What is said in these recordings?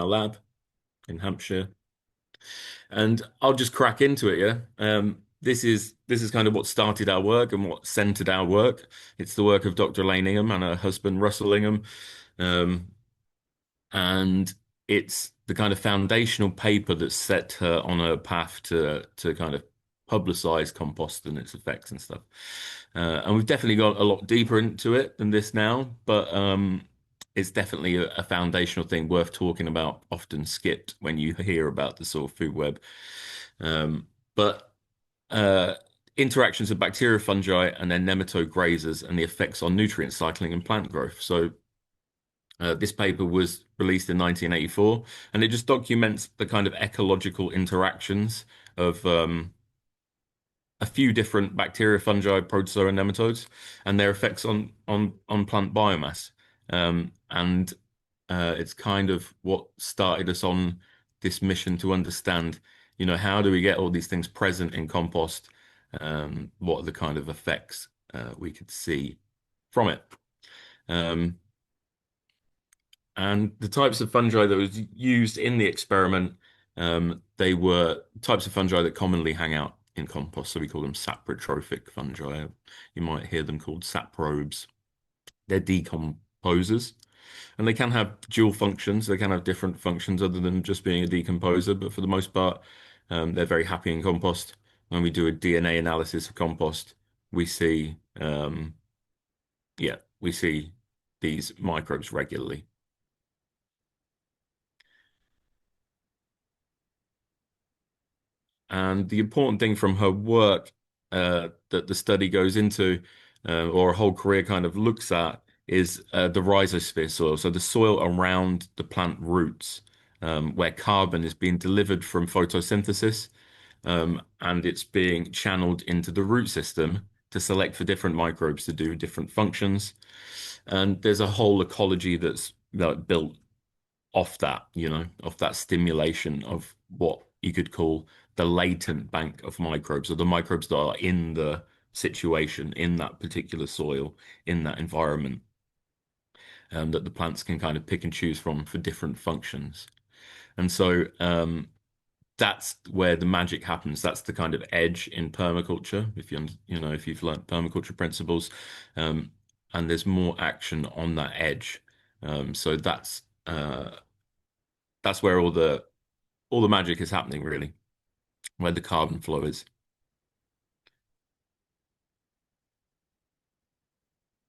our lab in Hampshire, and I'll just crack into it. Yeah, this is kind of what started our work and what centered our work. It's the work of Dr. Elaine Ingham and her husband Russell Ingham, um, and it's the kind of foundational paper that set her on a path to kind of publicize compost and its effects and stuff. And we've definitely got a lot deeper into it than this now, but it's definitely a foundational thing worth talking about, often skipped when you hear about the sort of food web. But interactions of bacteria, fungi, and then nematode grazers and the effects on nutrient cycling and plant growth. So this paper was released in 1984, and it just documents the kind of ecological interactions of a few different bacteria, fungi, protozoa, and nematodes, and their effects on plant biomass. And it's kind of what started us on this mission to understand, how do we get all these things present in compost? What are the kind of effects we could see from it? Um, and the types of fungi that was used in the experiment, they were types of fungi that commonly hang out in compost. So we call them saprotrophic fungi. You might hear them called saprobes. They're decomposers, and they can have dual functions. They can have different functions other than just being a decomposer. But for the most part, they're very happy in compost. When we do a DNA analysis of compost, we see, yeah, we see these microbes regularly. And the important thing from her work that the study goes into, or her whole career kind of looks at, is the rhizosphere soil. So the soil around the plant roots, where carbon is being delivered from photosynthesis, and it's being channeled into the root system to select for different microbes to do different functions. And there's a whole ecology that's built off that, off that stimulation of what you could call the latent bank of microbes, or the microbes that are in the situation, in that particular soil, in that environment, that the plants can kind of pick and choose from for different functions. And so that's where the magic happens. That's the kind of edge in permaculture, if you've learned permaculture principles, um, and there's more action on that edge. So that's where all the magic is happening, really, where the carbon flow is.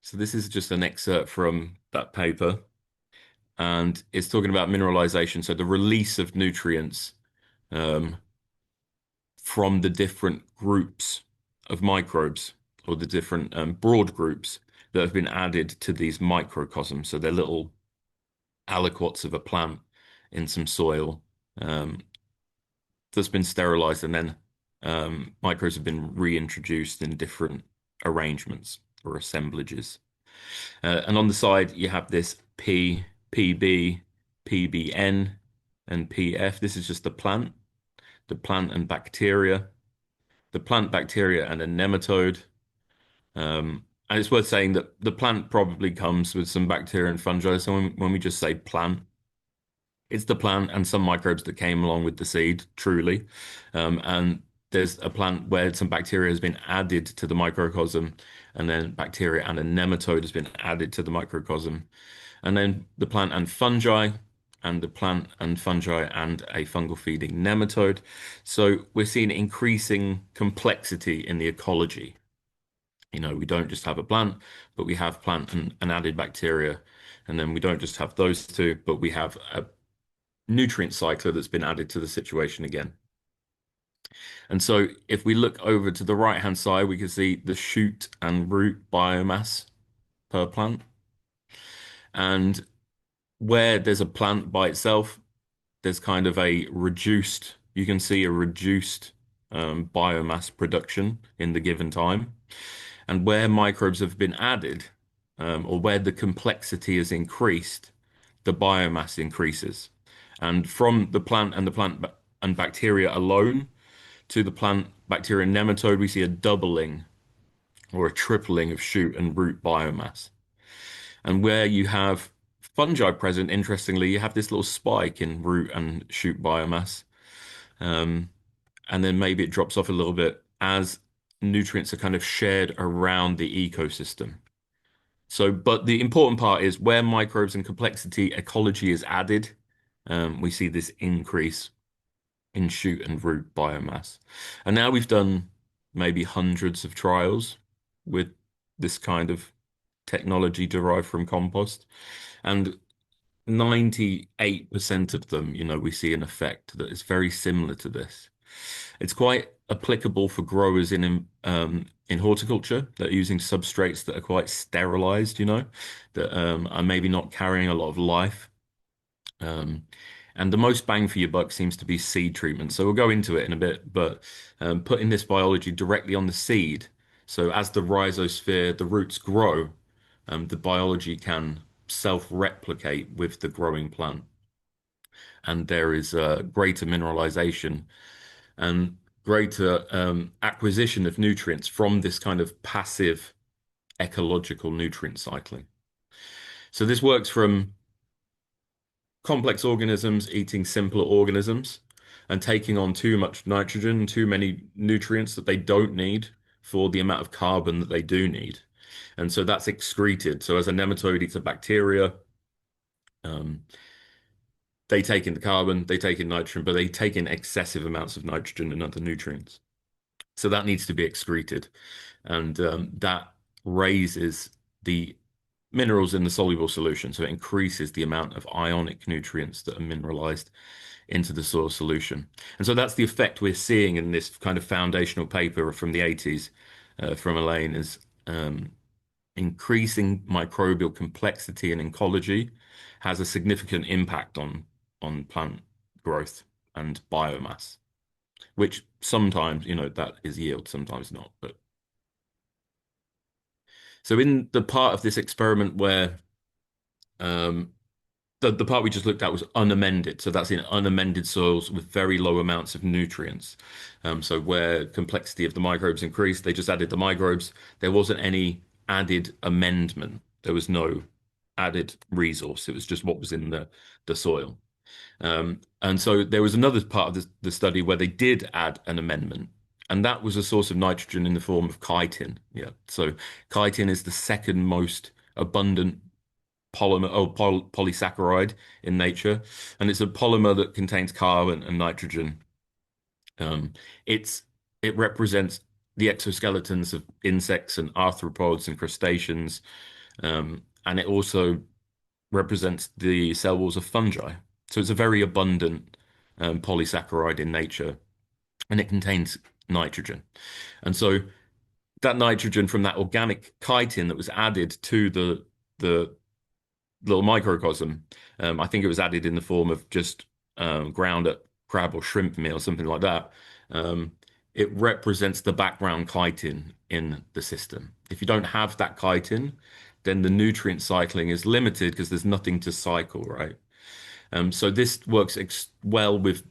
So this is just an excerpt from that paper, and it's talking about mineralization, so the release of nutrients um, from the different groups of microbes, or the different broad groups that have been added to these microcosms. So they're little aliquots of a plant in some soil, um, that's been sterilized, and then microbes have been reintroduced in different arrangements or assemblages. And on the side, you have this P, PB, PBN, and PF. This is just the plant and bacteria, the plant, bacteria, and a nematode. And it's worth saying that the plant probably comes with some bacteria and fungi. So when we just say plant, it's the plant and some microbes that came along with the seed, truly. And there's a plant where some bacteria has been added to the microcosm, and then bacteria and a nematode has been added to the microcosm. And then the plant and fungi, and the plant and fungi and a fungal feeding nematode. So we're seeing increasing complexity in the ecology. We don't just have a plant, but we have plant and added bacteria. And then we don't just have those two, but we have a nutrient cycler that's been added to the situation again. And so if we look over to the right-hand side, we can see the shoot and root biomass per plant. And where there's a plant by itself, there's kind of you can see a reduced biomass production in the given time. And where microbes have been added, or where the complexity is increased, the biomass increases. And from the plant and and bacteria alone to the plant, bacteria, and nematode, we see a doubling or a tripling of shoot and root biomass. And where you have fungi present, interestingly, you have this little spike in root and shoot biomass. Um, and then maybe it drops off a little bit as nutrients are kind of shared around the ecosystem. So, but the important part is where microbes and complexity ecology is added, we see this increase in shoot and root biomass. And now we've done maybe hundreds of trials with this kind of technology derived from compost. And 98% of them, we see an effect that is very similar to this. It's quite applicable for growers in horticulture that are using substrates that are quite sterilized, that are maybe not carrying a lot of life. Um, and the most bang for your buck seems to be seed treatment. So we'll go into it in a bit, but putting this biology directly on the seed. So as the rhizosphere, the roots grow, the biology can self-replicate with the growing plant. And there is greater mineralization and greater acquisition of nutrients from this kind of passive ecological nutrient cycling. So this works from complex organisms eating simpler organisms and taking on too much nitrogen, too many nutrients that they don't need for the amount of carbon that they do need. And so that's excreted. So as a nematode eats a bacteria, um, they take in the carbon, they take in nitrogen, but they take in excessive amounts of nitrogen and other nutrients. So that needs to be excreted. And that raises the minerals in the soluble solution. So it increases the amount of ionic nutrients that are mineralized into the soil solution. And so that's the effect we're seeing in this kind of foundational paper from the 80s from Elaine is increasing microbial complexity and ecology has a significant impact on plant growth and biomass, which sometimes, that is yield, sometimes not. But so in the part of this experiment where um, the part we just looked at was unamended. So that's in unamended soils with very low amounts of nutrients. So where complexity of the microbes increased, they just added the microbes. There wasn't any added amendment. There was no added resource. It was just what was in the soil. And so there was another part of the study where they did add an amendment, and that was a source of nitrogen in the form of chitin. Yeah. So chitin is the second most abundant polymer or polysaccharide in nature, and it's a polymer that contains carbon and nitrogen. Um, it's it represents the exoskeletons of insects and arthropods and crustaceans, and it also represents the cell walls of fungi. So it's a very abundant polysaccharide in nature, and it contains nitrogen. And so that nitrogen from that organic chitin that was added to the little microcosm, I think it was added in the form of just ground up crab or shrimp meal, something like that. Um, it represents the background chitin in the system. If you don't have that chitin, then the nutrient cycling is limited because there's nothing to cycle, right? So this works ex well with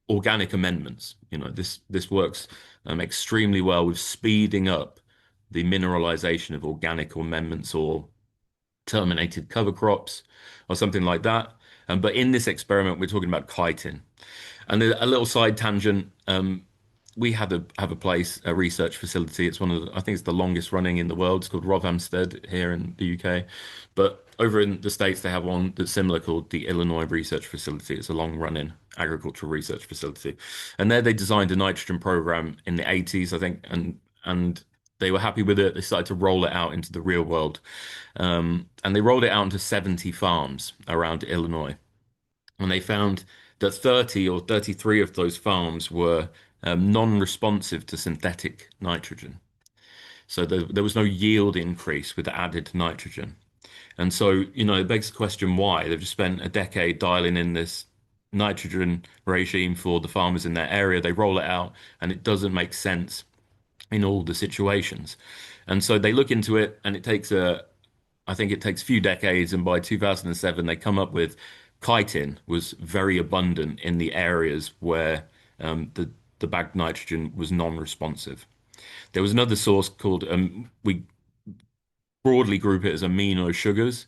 organic amendments. This works extremely well with speeding up the mineralization of organic amendments or terminated cover crops or something like that. But in this experiment, we're talking about chitin. And a little side tangent. We have a place, a research facility. It's one of I think it's the longest running in the world. It's called Rothamsted here in the UK. But over in the States, they have one that's similar called the Illinois Research Facility. It's a long running agricultural research facility. And there they designed a nitrogen program in the 80s, I think, and they were happy with it. They started to roll it out into the real world. And they rolled it out into 70 farms around Illinois. And they found that 30 or 33 of those farms were non-responsive to synthetic nitrogen. So there was no yield increase with added nitrogen. And so, it begs the question why. They've just spent a decade dialing in this nitrogen regime for the farmers in their area. They roll it out and it doesn't make sense in all the situations. And so they look into it and I think it takes a few decades, and by 2007, they come up with chitin was very abundant in the areas where the bagged nitrogen was non-responsive. There was another source called we broadly group it as amino sugars,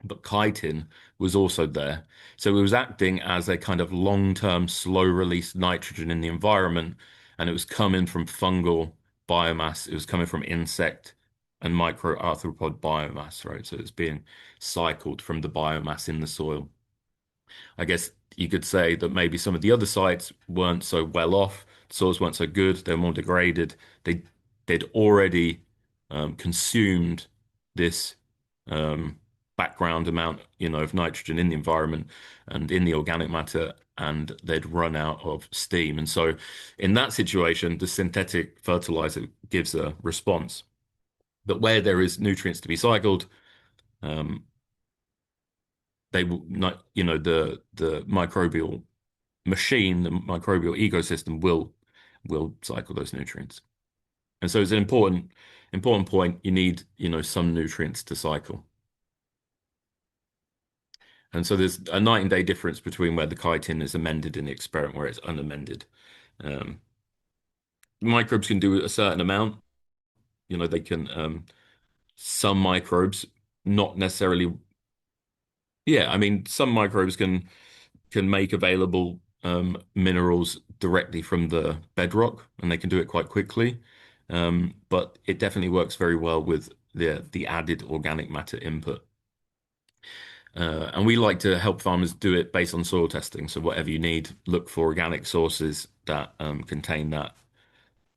but chitin was also there. So it was acting as a kind of long-term slow release nitrogen in the environment, and it was coming from fungal biomass. It was coming from insect and microarthropod biomass, right? So it's being cycled from the biomass in the soil. I guess you could say that maybe some of the other sites weren't so well off, the soils weren't so good, they're more degraded. They they'd already consumed this um, background amount, of nitrogen in the environment and in the organic matter, and they'd run out of steam. And so, in that situation, the synthetic fertilizer gives a response. But where there is nutrients to be cycled, um, they will not, the microbial machine, the microbial ecosystem will cycle those nutrients. And so it's an important point. You need, some nutrients to cycle. And so there's a night and day difference between where the chitin is amended in the experiment where it's unamended. Um, Microbes can do a certain amount. They can some microbes, not necessarily. Yeah, I mean, some microbes can make available minerals directly from the bedrock, and they can do it quite quickly. But it definitely works very well with the added organic matter input. And we like to help farmers do it based on soil testing. So whatever you need, look for organic sources that contain that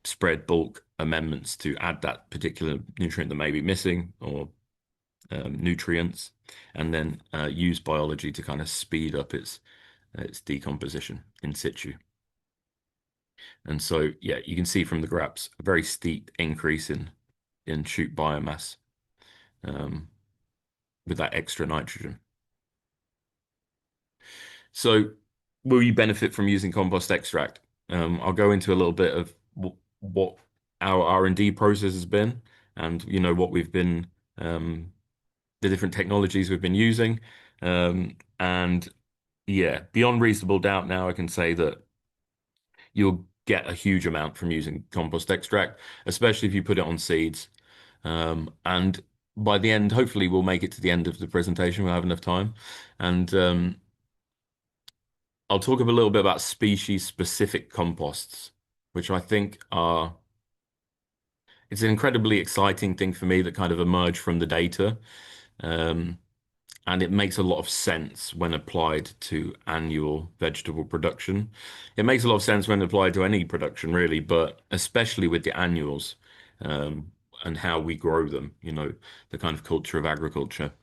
spread bulk amendments to add that particular nutrient that may be missing or nutrients, and then use biology to kind of speed up its decomposition in situ. And so, yeah, you can see from the graphs a very steep increase in shoot biomass um, with that extra nitrogen. So, will you benefit from using compost extract? I'll go into a little bit of what our R&D process has been, and what we've been, the different technologies we've been using, and yeah, beyond reasonable doubt, now I can say that you'll get a huge amount from using compost extract, especially if you put it on seeds. And by the end, hopefully, we'll make it to the end of the presentation. We'll have enough time. And I'll talk a little bit about species-specific composts, which I think it's an incredibly exciting thing for me that kind of emerged from the data. Um, and it makes a lot of sense when applied to annual vegetable production. It makes a lot of sense when applied to any production, really, but especially with the annuals, um, and how we grow them, the kind of culture of agriculture,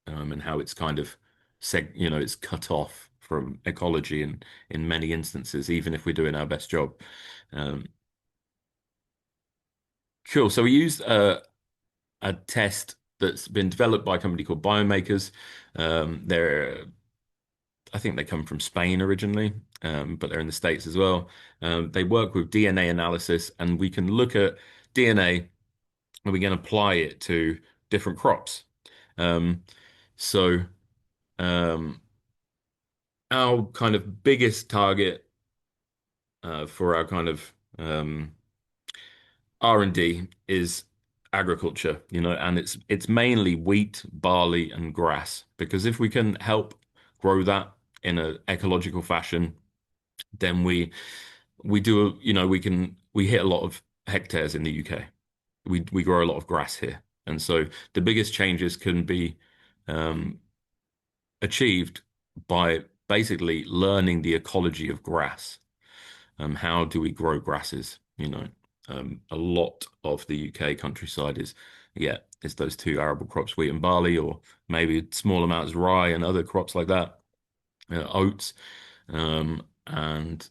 and how it's kind of it's cut off from ecology in many instances, even if we're doing our best job. Um, cool. So we used a test that's been developed by a company called Biomakers. They're I think they come from Spain originally, but they're in the States as well. They work with DNA analysis, and we can look at DNA and we can apply it to different crops. Um, so um, our kind of biggest target for our kind of R&D is agriculture, and it's mainly wheat, barley, and grass. Because if we can help grow that in an ecological fashion, then we do, we hit a lot of hectares in the UK. We grow a lot of grass here. And so the biggest changes can be um, achieved by basically learning the ecology of grass. How do we grow grasses? A lot of the UK countryside yeah, it's those two arable crops, wheat and barley, or maybe small amounts of rye and other crops like that, oats, and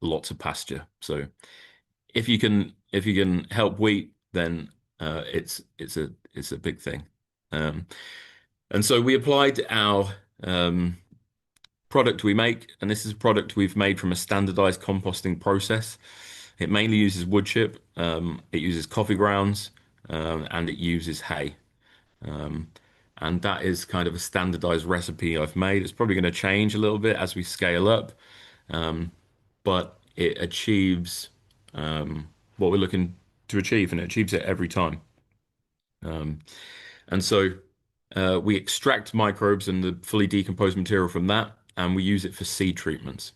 lots of pasture. So if you can help wheat, then it's a big thing. Um, and so we applied our product we make, and this is a product we've made from a standardized composting process. It mainly uses wood chip, it uses coffee grounds, and it uses hay. Um, and that is kind of a standardized recipe I've made. It's probably going to change a little bit as we scale up, um, but it achieves what we're looking to achieve, and it achieves it every time. Um, and so We extract microbes and the fully decomposed material from that, and we use it for seed treatments.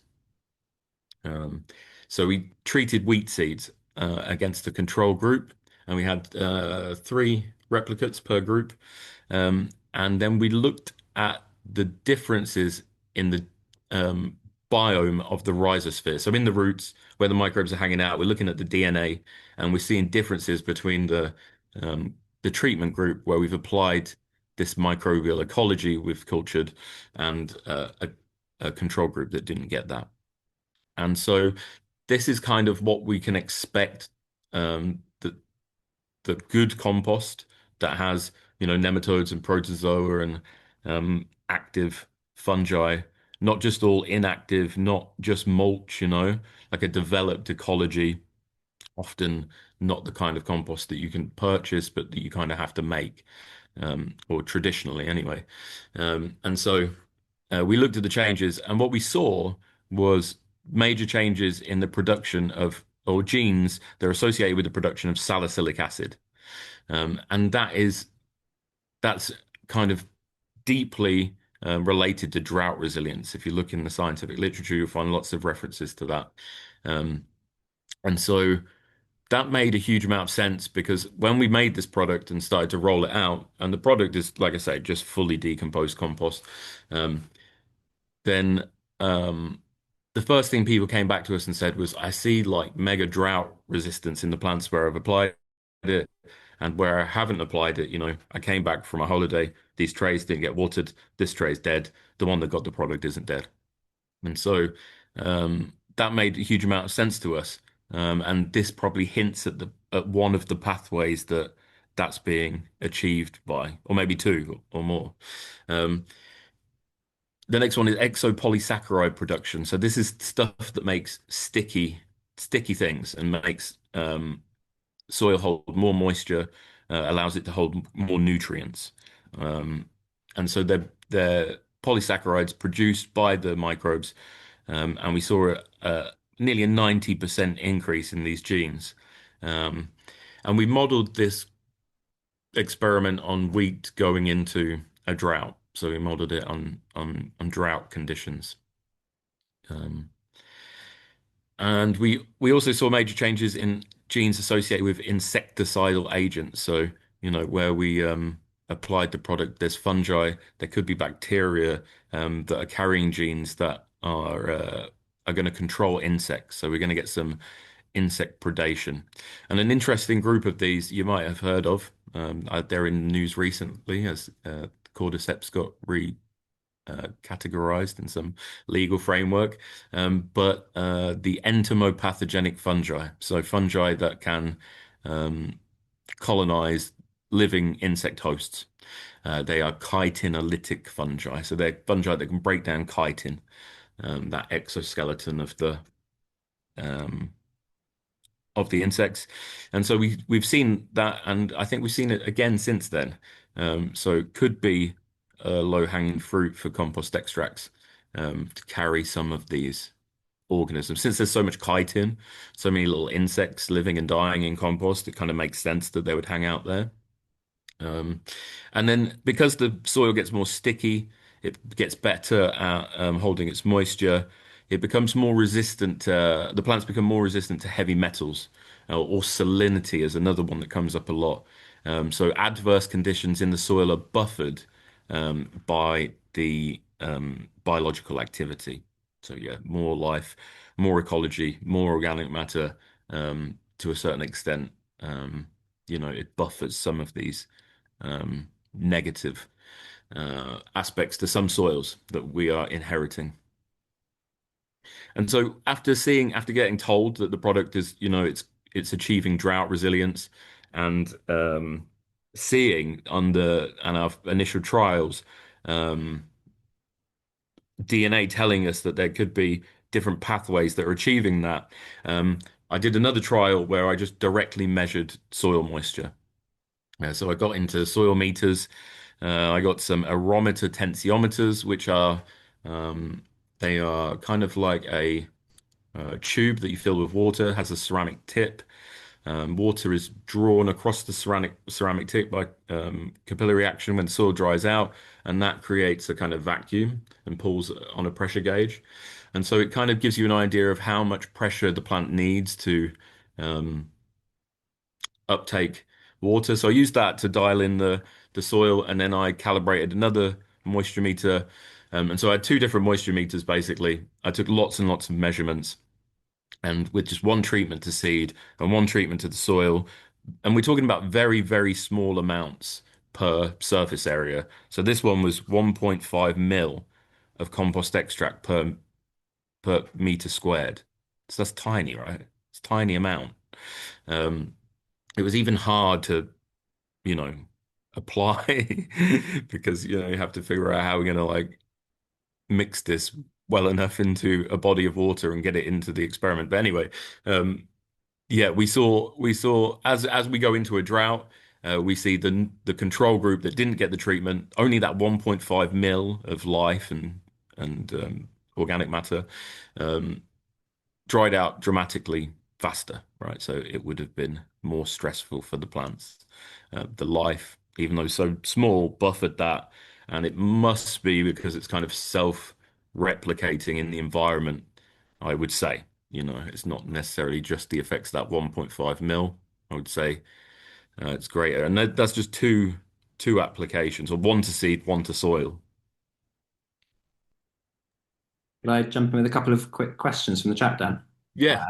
Um, so we treated wheat seeds against a control group, and we had three replicates per group. And then we looked at the differences in the um, biome of the rhizosphere. So in the roots, where the microbes are hanging out, we're looking at the DNA, and we're seeing differences between um, the treatment group where we've applied this microbial ecology we've cultured, and a control group that didn't get that. And so this is kind of what we can expect, the good compost that has, nematodes and protozoa and active fungi, not just all inactive, not just mulch, like a developed ecology, often not the kind of compost that you can purchase, but that you kind of have to make, or traditionally anyway. And so we looked at the changes, and what we saw was major changes in the production of, or genes that are associated with the production of salicylic acid. And that's kind of deeply related to drought resilience. If you look in the scientific literature, you'll find lots of references to that. Um, and so that made a huge amount of sense because when we made this product and started to roll it out, and the product is, like I say, just fully decomposed compost, um, then the first thing people came back to us and said was, I see like mega drought resistance in the plants where I've applied it, and where I haven't applied it, I came back from a holiday, these trays didn't get watered, this tray's dead, the one that got the product isn't dead. And so that made a huge amount of sense to us. And this probably hints at one of the pathways that's being achieved by, or maybe two or more. Um, the next one is exopolysaccharide production. So this is stuff that makes sticky things and makes soil hold more moisture, allows it to hold more nutrients. Um, and so they're polysaccharides produced by the microbes, and we saw nearly a 90% increase in these genes. Um, and we modeled this experiment on wheat going into a drought. So we modeled it on drought conditions. Um, And we also saw major changes in genes associated with insecticidal agents. So, where we applied the product, there's fungi, there could be bacteria that are carrying genes that are going to control insects. So we're going to get some insect predation. And an interesting group of these you might have heard of. They're in the news recently as cordyceps got categorized in some legal framework, but the entomopathogenic fungi, so fungi that can um, colonize living insect hosts. They are chitinolytic fungi, so they're fungi that can break down chitin, that exoskeleton um, of the insects. And so we've seen that, and I think we've seen it again since then. So it could be a low-hanging fruit for compost extracts to carry some of these organisms. Since there's so much chitin, so many little insects living and dying in compost, it kind of makes sense that they would hang out there. Um, and then because the soil gets more sticky, it gets better at holding its moisture. It becomes more resistant. The plants become more resistant to heavy metals, or salinity is another one that comes up a lot. So adverse conditions in the soil are buffered by the biological activity. So yeah, more life, more ecology, more organic matter to a certain extent. It buffers some of these negative aspects to some soils that we are inheriting. And so after getting told that the product is, it's achieving drought resilience and seeing under and our initial trials, um, DNA telling us that there could be different pathways that are achieving that. I did another trial where I just directly measured soil moisture. So I got into soil meters. I got some aerometer tensiometers, which are um, they are kind of like a tube that you fill with water, has a ceramic tip. Water is drawn across the ceramic tip by capillary action when the soil dries out, and that creates a kind of vacuum and pulls on a pressure gauge. And so it kind of gives you an idea of how much pressure the plant needs to um, uptake water. So I used that to dial in the soil, and then I calibrated another moisture meter. And so I had two different moisture meters basically. I took lots and lots of measurements, and with just one treatment to seed and one treatment to the soil, and we're talking about very, very small amounts per surface area. So this one was 1.5 mil of compost extract per meter squared. So that's tiny, right? It's a tiny amount. Um, it was even hard to, you know, apply because, you have to figure out how we're going to like mix this well enough into a body of water and get it into the experiment. But anyway, um, yeah, we saw as we go into a drought, we see the control group that didn't get the treatment, only that 1.5 mil of life and organic matter, um, dried out dramatically faster, right? So it would have been more stressful for the plants. The life, even though so small, buffered that, and it must be because it's kind of self-replicating in the environment, I would say. It's not necessarily just the effects of that 1.5 mil. I would say it's greater, and that's just two applications, or one to seed, one to soil. Could I jump in with a couple of quick questions from the chat, Dan? Yeah,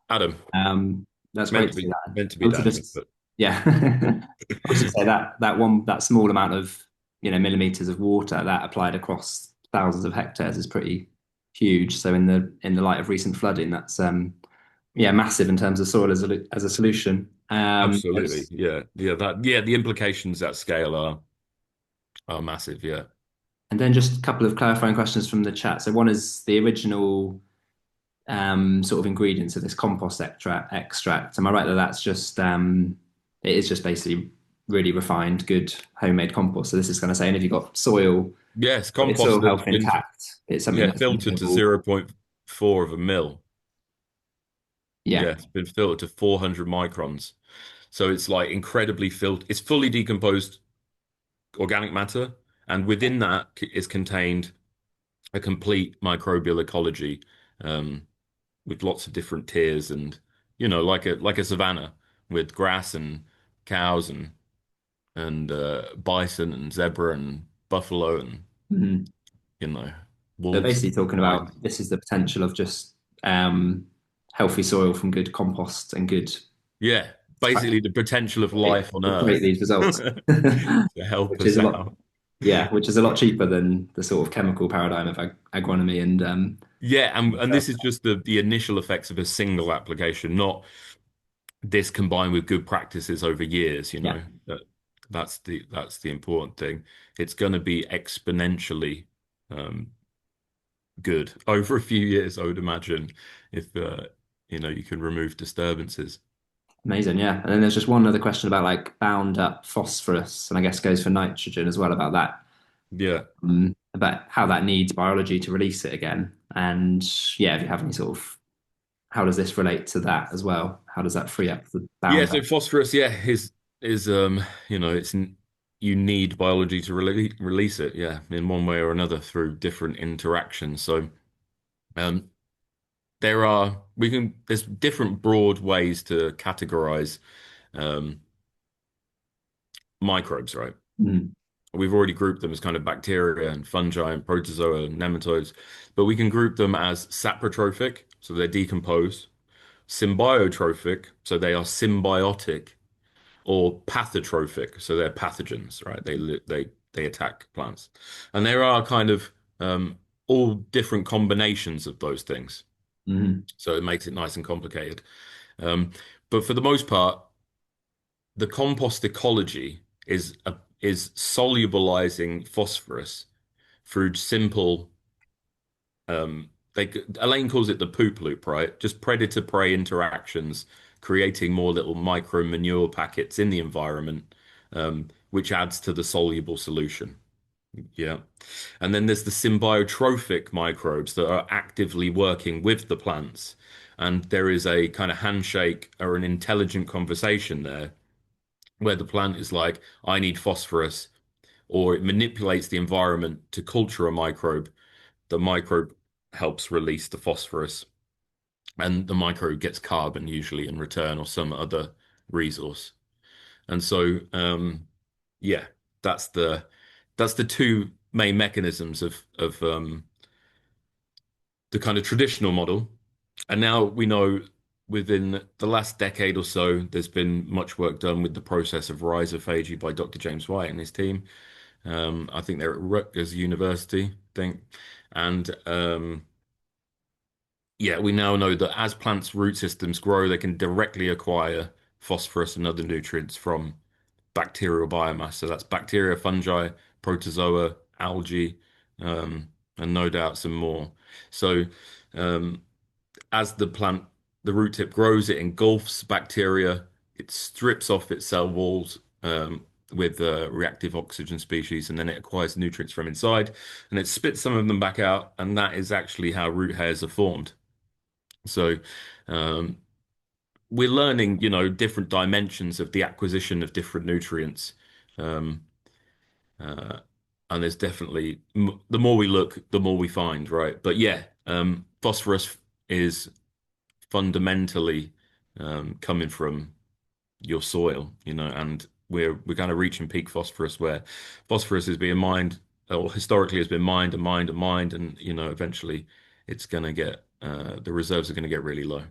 Adam, That's meant great to to see be that. meant to I be want to Dan, just, but yeah, I was just say that small amount of millimeters of water that applied across thousands of hectares is pretty huge. So in the light of recent flooding, that's massive in terms of soil as a solution. absolutely, yeah, the implications at scale are massive. Yeah. And then just a couple of clarifying questions from the chat. So one is the original sort of ingredients of this compost extract. Am I right that that's just it is just basically really refined, good homemade compost? So this is going to say, and if you've got soil, Yes, got your compost soil that's health been intact, it's something that's filtered to renewable. 0.4 of a mil. Yeah, Yeah. it's been filtered to 400 microns. So it's like incredibly filtered. It's fully decomposed organic matter, and within that is contained a complete microbial ecology, um, with lots of different tiers and like a savanna with grass and cows and bison and zebra and buffalo and Mhm. you know So wolves basically and talking lions. about this is the potential of just um, healthy soil from good compost and good Yeah, basically the potential of life on to create Earth these results, to help which is us a lot. out. Yeah, which is a lot cheaper than the sort of chemical paradigm of agronomy and Yeah, and this is just the initial effects of a single application, not this combined with good practices over years, yeah, that's the important thing. It's going to be exponentially um, good over a few years, I would imagine, if you can remove disturbances. amazing. Yeah, and then there's just one other question about like bound up phosphorus, and I guess goes for nitrogen as well about that, Yeah. about how that needs biology to release it again. And yeah, if you have any sort of how does this relate to that as well? How does that free up the Yeah, bound so up? phosphorus, yeah, is it's you need biology to release it, yeah, in one way or another through different interactions. So um there's different broad ways to categorize um microbes, right? Mm, We've already grouped them as kind of bacteria and fungi and protozoa and nematodes, but we can group them as saprotrophic, so they're decomposed, symbiotrophic, so they are symbiotic, or pathotrophic, so they're pathogens, right? They attack plants, and there are kind of all different combinations of those things. mm, So it makes it nice and complicated. Um, but for the most part, the compost ecology is solubilizing phosphorus through simple. Elaine calls it the poop loop, right? Just predator-prey interactions, creating more little micro manure packets in the environment, which adds to the soluble solution. Yeah. And then there's the symbiotropic microbes that are actively working with the plants. And there is a kind of handshake or an intelligent conversation there where the plant is like, I need phosphorus, or it manipulates the environment to culture a microbe. The microbe helps release the phosphorus, and the microbe gets carbon usually in return or some other resource. And so, yeah, that's the two main mechanisms of the kind of traditional model. And now we know within the last decade or so, there's been much work done with the process of rhizophagy by Dr. James White and his team. I think they're at Rutgers University, I think. And yeah, we now know that as plants' root systems grow, they can directly acquire phosphorus and other nutrients from bacterial biomass. So that's bacteria, fungi, protozoa, algae, um, and no doubt some more. So um, as the root tip grows, it engulfs bacteria, it strips off its cell walls with reactive oxygen species, and then it acquires nutrients from inside, and it spits some of them back out, and that is actually how root hairs are formed. So um, we're learning, different dimensions of the acquisition of different nutrients. Um, uh, and there's definitely the more we look, the more we find, right? But yeah, phosphorus is fundamentally coming from your soil, and we're kind of reaching peak phosphorus where phosphorus is being mined, or historically has been mined and mined and mined, and eventually it's going to get the reserves are going to get really low.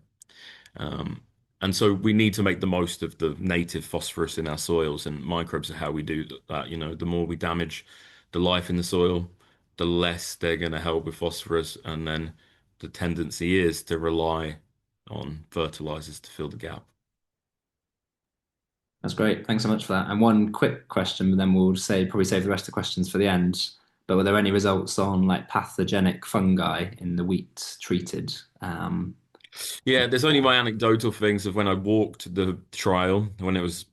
Um, and so we need to make the most of the native phosphorus in our soils, and microbes are how we do that. The more we damage the life in the soil, the less they're going to help with phosphorus, and then the tendency is to rely on fertilizers to fill the gap. That's great. Thanks so much for that. And one quick question, but then we'll say probably save the rest of the questions for the end. But were there any results on like pathogenic fungi in the wheat treated? Yeah, there's only my anecdotal things of when I walked the trial, when it was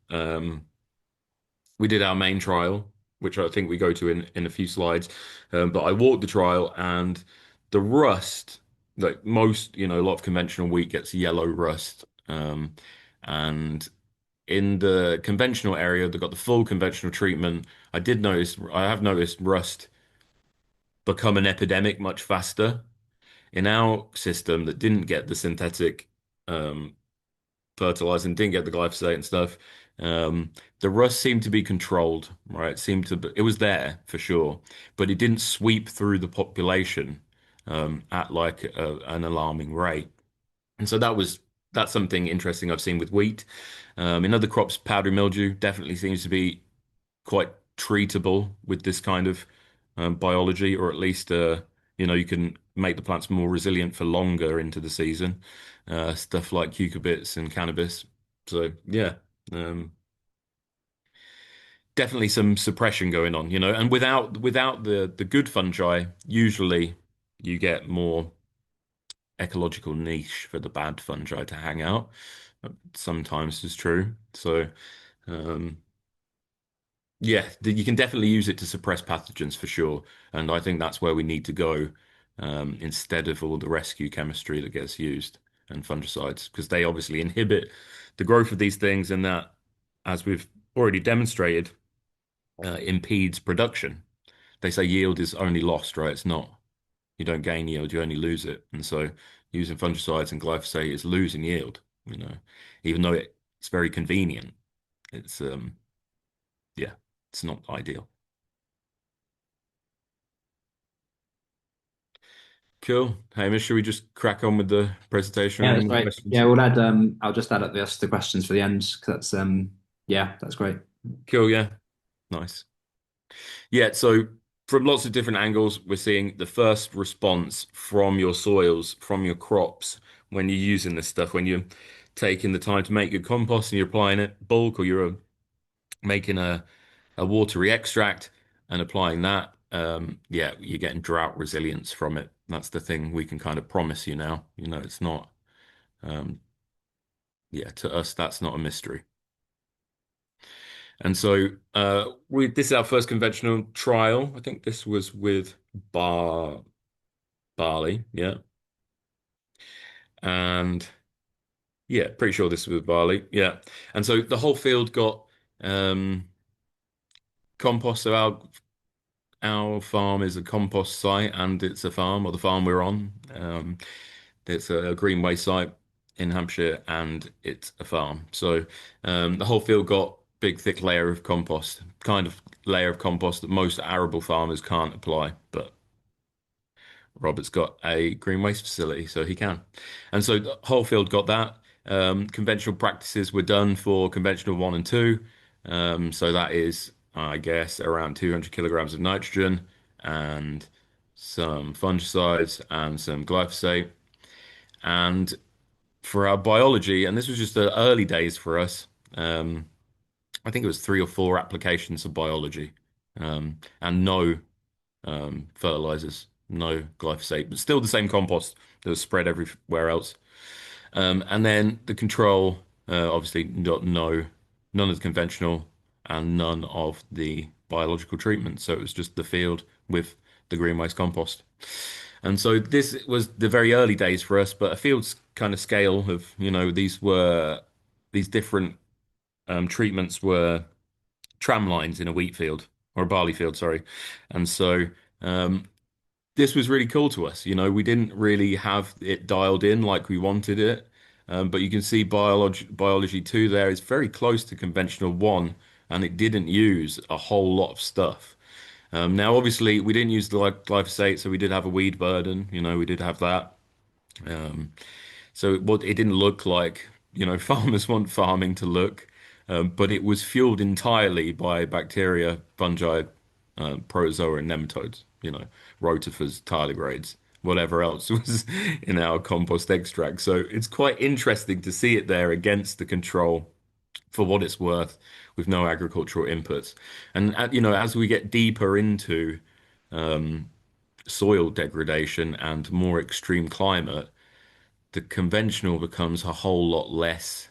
we did our main trial, which I think we go to in a few slides. But I walked the trial, and the rust, like most, a lot of conventional wheat gets yellow rust. And in the conventional area that got the full conventional treatment, I have noticed rust become an epidemic much faster. In our system that didn't get the synthetic um, fertilizer and didn't get the glyphosate and stuff, um, the rust seemed to be controlled, right? It was there for sure, but it didn't sweep through the population at like an alarming rate. And so that's something interesting I've seen with wheat. In other crops, powdery mildew definitely seems to be quite treatable with this kind of biology, or at least you can make the plants more resilient for longer into the season. Stuff like cucurbits and cannabis. So yeah, um, definitely some suppression going on, and without the good fungi, usually you get more ecological niche for the bad fungi to hang out. Sometimes is true. So um, yeah, you can definitely use it to suppress pathogens for sure. And I think that's where we need to go instead of all the rescue chemistry that gets used and fungicides, because they obviously inhibit the growth of these things, and that, as we've already demonstrated, impedes production. They say yield is only lost, right? It's not, you don't gain yield, you only lose it. And so using fungicides and glyphosate is losing yield, even though it's very convenient. It's yeah, it's not ideal. Cool. Hamish, should we just crack on with the presentation or Yeah, any that's more great. questions? Yeah, we'll add. I'll just add up the rest of the questions for the end because that's yeah, that's great. Cool, yeah. Nice. Yeah, so from lots of different angles, we're seeing the first response from your soils, from your crops, when you're using this stuff, when you're taking the time to make your compost and you're applying it bulk, or you're making a watery extract and applying that. Yeah, you're getting drought resilience from it. That's the thing we can kind of promise you now. It's not, um, yeah, to us, that's not a mystery. And so this is our first conventional trial. I think this was with barley, yeah. And yeah, pretty sure this was with barley, yeah. And so the whole field got compost. So our farm is a compost site, and it's a farm, or the farm we're on. It's a greenway site in Hampshire, and it's a farm. So the whole field got big, thick layer of compost, kind of layer of compost that most arable farmers can't apply, but Robert's got a green waste facility, so he can. And so the whole field got that. Conventional practices were done for conventional one and two. So that is, I guess, around 200 kilograms of nitrogen and some fungicides and some glyphosate. And for our biology, and this was just the early days for us, I think it was 3 or 4 applications of biology, and no fertilizers, no glyphosate, but still the same compost that was spread everywhere else. And then the control, obviously, none of the conventional and none of the biological treatment. So it was just the field with the green waste compost. And so this was the very early days for us, but a field's kind of scale of, these different treatments were tram lines in a wheat field or a barley field, sorry. And so um, this was really cool to us. We didn't really have it dialed in like we wanted it. But you can see biology 2 there is very close to conventional 1, and it didn't use a whole lot of stuff. Now, obviously, we didn't use the glyphosate, so we did have a weed burden. We did have that. Um, so it didn't look like, farmers want farming to look, but it was fueled entirely by bacteria, fungi, protozoa, and nematodes, rotifers, tardigrades, whatever else was in our compost extract. So it's quite interesting to see it there against the control for what it's worth with no agricultural inputs. And, as we get deeper into soil degradation and more extreme climate, the conventional becomes a whole lot less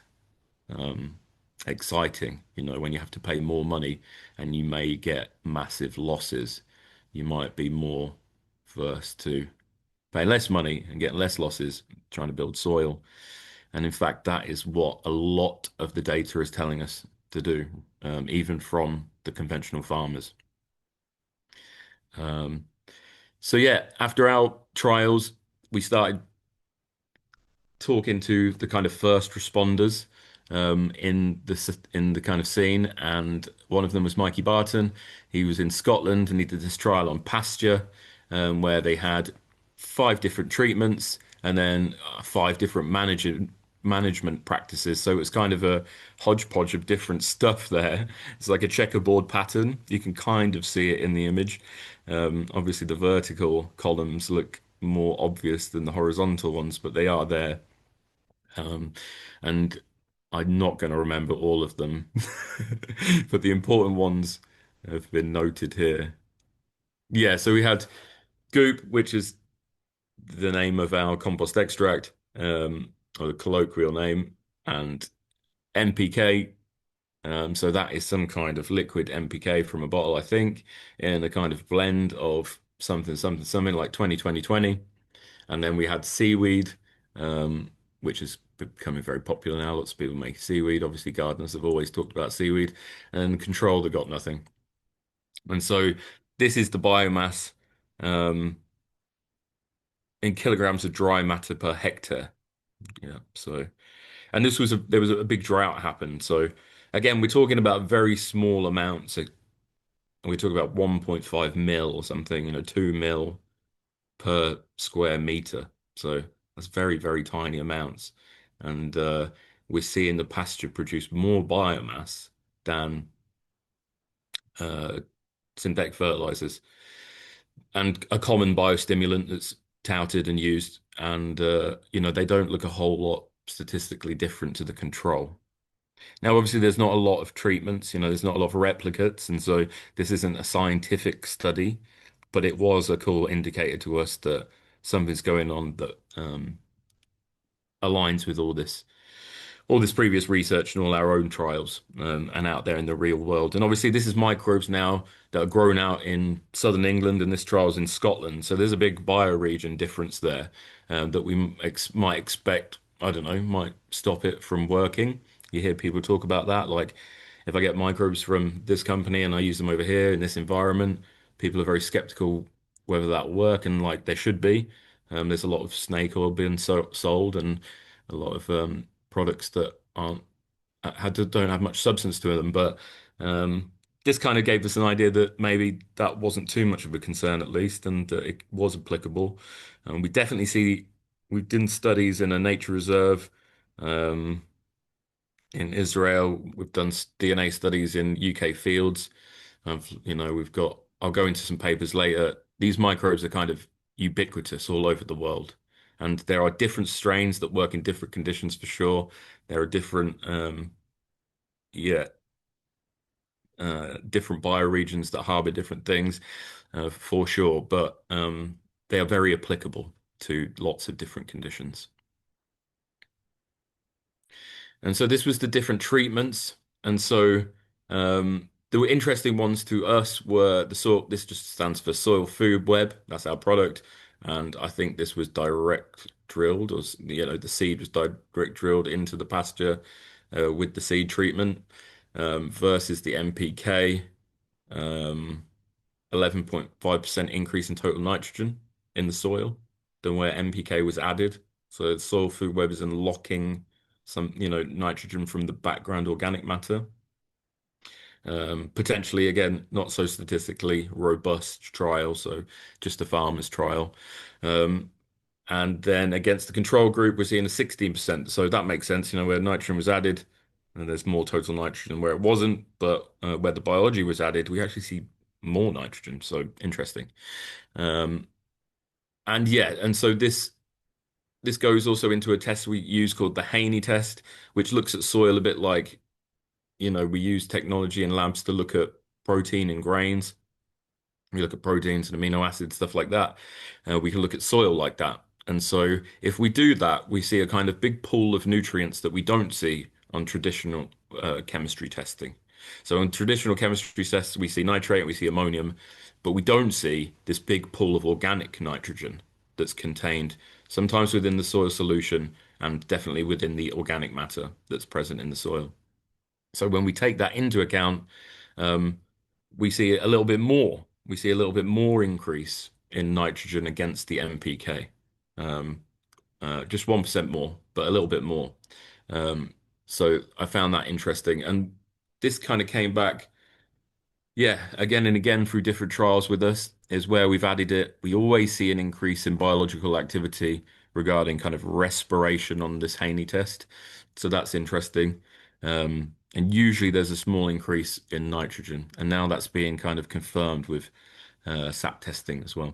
exciting. When you have to pay more money and you may get massive losses, you might be more versed to pay less money and get less losses trying to build soil. And in fact, that is what a lot of the data is telling us to do, even from the conventional farmers. Um, so yeah, after our trials, we started talking to the kind of first responders in the kind of scene, and one of them was Mikey Barton. He was in Scotland and he did this trial on pasture, where they had 5 different treatments and then 5 different management practices. So it's kind of a hodgepodge of different stuff there. It's like a checkerboard pattern. You can kind of see it in the image. Obviously, the vertical columns look more obvious than the horizontal ones, but they are there. Um, and I'm not going to remember all of them, but the important ones have been noted here. Yeah, so we had goop, which is the name of our compost extract, or the colloquial name, and NPK. So that is some kind of liquid NPK from a bottle, I think, in a kind of blend of something like 20. And then we had seaweed, which is becoming very popular now. Lots of people make seaweed. Obviously, gardeners have always talked about seaweed. And control, they got nothing. And so this is the biomass um, in kilograms of dry matter per hectare. Yeah. So, and there was a big drought happened. So again, we're talking about very small amounts. We talk about 1.5 mil or something, 2 mil per square meter. So that's very, very tiny amounts. And we're seeing the pasture produce more biomass than uh, synthetic fertilizers and a common biostimulant that's touted and used. And, they don't look a whole lot statistically different to the control. Now, obviously, there's not a lot of treatments, there's not a lot of replicates. And so this isn't a scientific study, but it was a cool indicator to us that something's going on that aligns with all this all this previous research and all our own trials and out there in the real world. And obviously, this is microbes now that are grown out in southern England, and this trial's in Scotland. So there's a big bioregion difference there that we might expect. I don't know, might stop it from working. You hear people talk about that, like if I get microbes from this company and I use them over here in this environment, people are very skeptical whether that will work, and like they should be. There's a lot of snake oil being sold, and a lot of products that aren't don't have much substance to them. But this kind of gave us an idea that maybe that wasn't too much of a concern, at least, and that it was applicable. And we definitely see we've done studies in a nature reserve um, in Israel. We've done DNA studies in UK fields. We've got. I'll go into some papers later. These microbes are kind of ubiquitous all over the world, and there are different strains that work in different conditions for sure. There are yeah, different bioregions that harbor different things, for sure. But they are very applicable to lots of different conditions. And so this was the different treatments. And so the interesting ones to us were the soil. This just stands for soil food web. That's our product. And I think this was direct drilled, or the seed was direct drilled into the pasture with the seed treatment versus the NPK, 11.5% increase in total nitrogen in the soil than where NPK was added. So the soil food web is unlocking some, nitrogen from the background organic matter. Potentially, again, not so statistically robust trial, so just a farmer's trial. Um, and then against the control group, we're seeing a 16%. So that makes sense, where nitrogen was added, and there's more total nitrogen where it wasn't, but where the biology was added, we actually see more nitrogen. So interesting. Um, and yeah, and so this goes also into a test we use called the Haney test, which looks at soil a bit like, we use technology in labs to look at protein in grains. We look at proteins and amino acids, stuff like that. We can look at soil like that. And so if we do that, we see a kind of big pool of nutrients that we don't see on traditional chemistry testing. So in traditional chemistry tests, we see nitrate, we see ammonium, but we don't see this big pool of organic nitrogen that's contained sometimes within the soil solution and definitely within the organic matter that's present in the soil. So when we take that into account, um, we see a little bit more. We see a little bit more increase in nitrogen against the NPK. Um, just 1% more, but a little bit more. Um, so I found that interesting. And this kind of came back, yeah, again and again through different trials with us, is where we've added it. We always see an increase in biological activity regarding kind of respiration on this Haney test. So that's interesting. And usually there's a small increase in nitrogen. And now that's being kind of confirmed with SAP testing as well.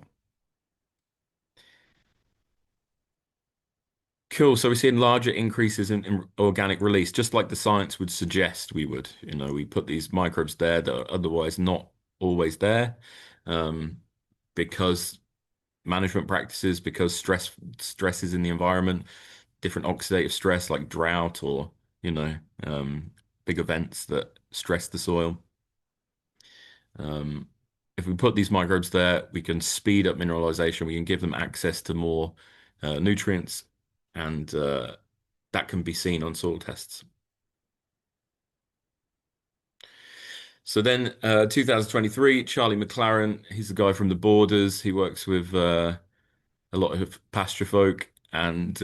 Cool. So we're seeing larger increases in organic release, just like the science would suggest we would. We put these microbes there that are otherwise not always there, um, because management practices, because stresses in the environment, different oxidative stress like drought or, you know, um, big events that stress the soil. Um, if we put these microbes there, we can speed up mineralization. We can give them access to more nutrients, and that can be seen on soil tests. So then, 2023, Charlie McLaren, he's the guy from the Borders. He works with a lot of pasture folk, and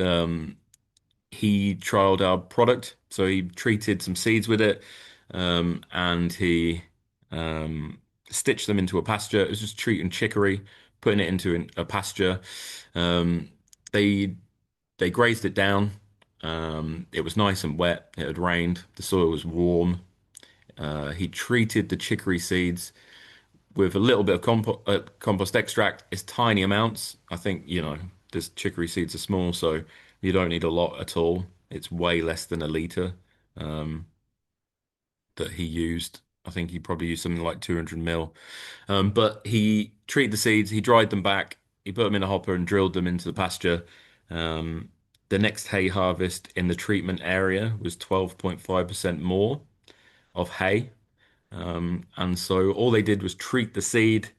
he trialed our product. So he treated some seeds with it, and he um, stitched them into a pasture. It was just treating chicory, putting it into a pasture. Um, they they grazed it down. It was nice and wet. It had rained. The soil was warm. He treated the chicory seeds with a little bit of compost extract. It's tiny amounts. I think, this chicory seeds are small, so you don't need a lot at all. It's way less than a liter um, that he used. I think he probably used something like 200 mil. But he treated the seeds, he dried them back, he put them in a hopper and drilled them into the pasture. Um, The next hay harvest in the treatment area was 12.5% more of hay. And so all they did was treat the seed,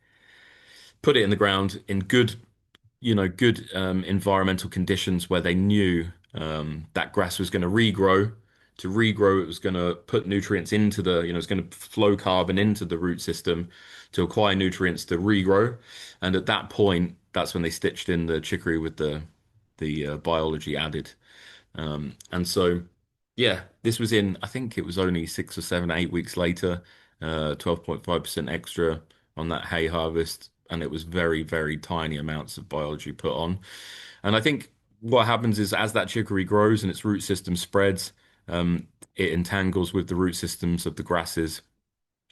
put it in the ground in good environmental conditions where they knew that grass was going to regrow. To regrow, it was going to put nutrients into it's going to flow carbon into the root system to acquire nutrients to regrow. And at that point, that's when they stitched in the chicory with the biology added. And so, yeah, this was in, I think it was only 6 or 7, 8 weeks later, 12.5% extra on that hay harvest. And it was very, very tiny amounts of biology put on. And I think what happens is as that chicory grows and its root system spreads, it entangles with the root systems of the grasses.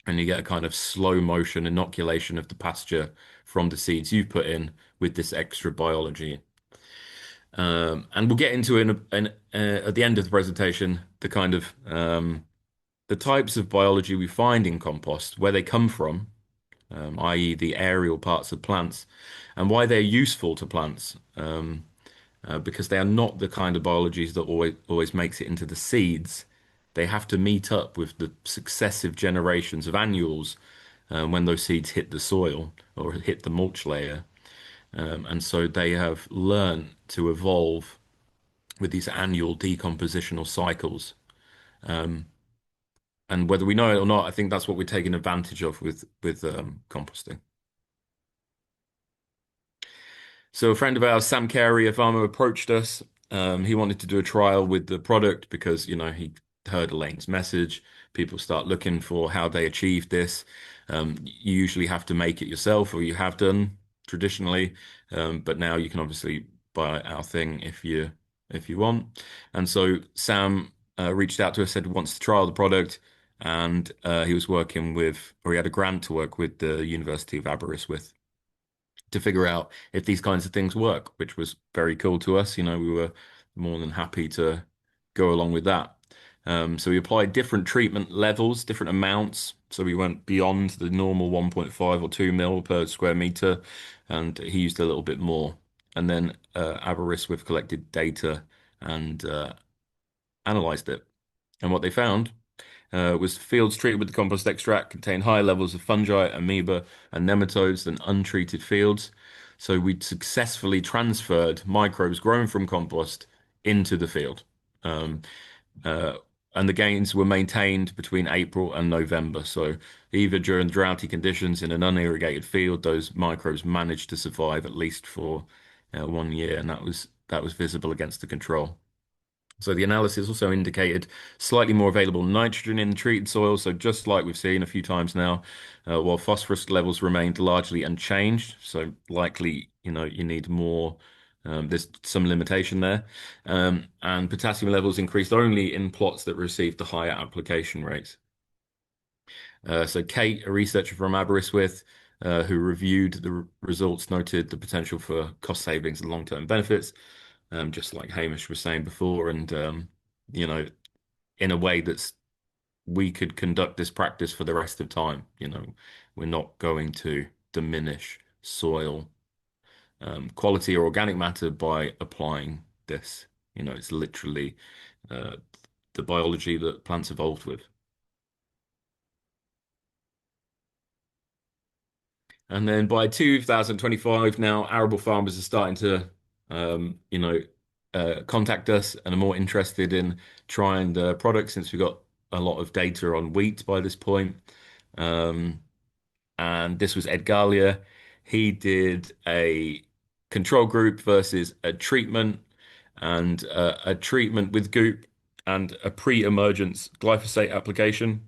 And you get a kind of slow motion inoculation of the pasture from the seeds you've put in with this extra biology. And we'll get into at the end of the presentation the kind of the types of biology we find in compost, where they come from, i.e., the aerial parts of plants, and why they're useful to plants, because they are not the kind of biologies that always makes it into the seeds. They have to meet up with the successive generations of annuals when those seeds hit the soil or hit the mulch layer. And so they have learned to evolve with these annual decompositional cycles. And whether we know it or not, I think that's what we're taking advantage of with composting. So a friend of ours, Sam Carey, a farmer, approached us. He wanted to do a trial with the product because, he heard Elaine's message. People start looking for how they achieved this. You usually have to make it yourself, or you have done traditionally, but now you can obviously buy our thing if you want. And so Sam reached out to us, said he wants to trial the product, and he was working with, or he had a grant to work with the University of Aberystwyth to figure out if these kinds of things work, which was very cool to us. We were more than happy to go along with that. So we applied different treatment levels, different amounts. So we went beyond the normal 1.5 or 2 mil per square meter, and he used a little bit more. And then Aberystwyth collected data and analyzed it. And what they found was fields treated with the compost extract contain higher levels of fungi, amoeba, and nematodes than untreated fields. So we'd successfully transferred microbes grown from compost into the field. Um, uh, and the gains were maintained between April and November. So even during droughty conditions in an unirrigated field, those microbes managed to survive at least for 1 year, and that was visible against the control. So the analysis also indicated slightly more available nitrogen in the treated soil. So just like we've seen a few times now, while phosphorus levels remained largely unchanged. So likely, you need more. There's some limitation there. And potassium levels increased only in plots that received the higher application rates. So Kate, a researcher from Aberystwyth, who reviewed the results, noted the potential for cost savings and long-term benefits, just like Hamish was saying before, and you know, in a way that's we could conduct this practice for the rest of time. We're not going to diminish soil quality or organic matter by applying this. It's literally uh, the biology that plants evolved with. And then by 2025, now arable farmers are starting to, contact us and are more interested in trying the product since we've got a lot of data on wheat by this point. Um, and this was Ed Gallia. He did a control group versus a treatment, and a treatment with goop and a pre-emergence glyphosate application,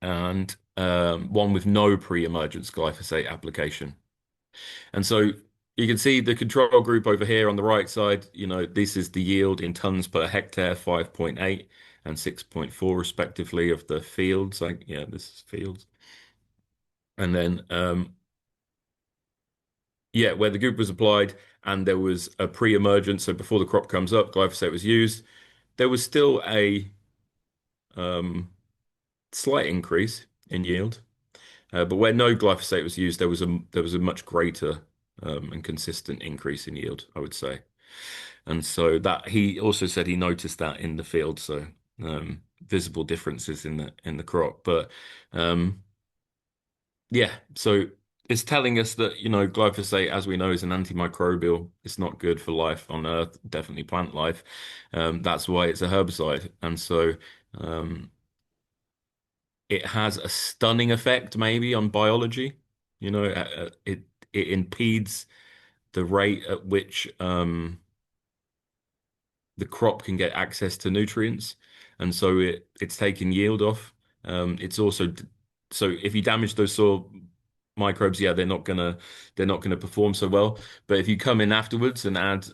and one with no pre-emergence glyphosate application. And so you can see the control group over here on the right side, this is the yield in tons per hectare, 5.8 and 6.4 respectively of the fields. Like, yeah, this is fields. And then, yeah, where the goop was applied and there was a pre-emergence, so before the crop comes up, glyphosate was used, there was still a slight increase in yield. But where no glyphosate was used, there was a much greater and consistent increase in yield, I would say. And so that he also said he noticed that in the field, so visible differences in the crop. But um, yeah, so it's telling us that, glyphosate, as we know, is an antimicrobial. It's not good for life on Earth, definitely plant life. That's why it's a herbicide. And so um, it has a stunning effect maybe on biology. It impedes the rate at which the crop can get access to nutrients, and so it's taking yield off. It's also so if you damage those soil microbes, yeah, they're not gonna perform so well. But if you come in afterwards and add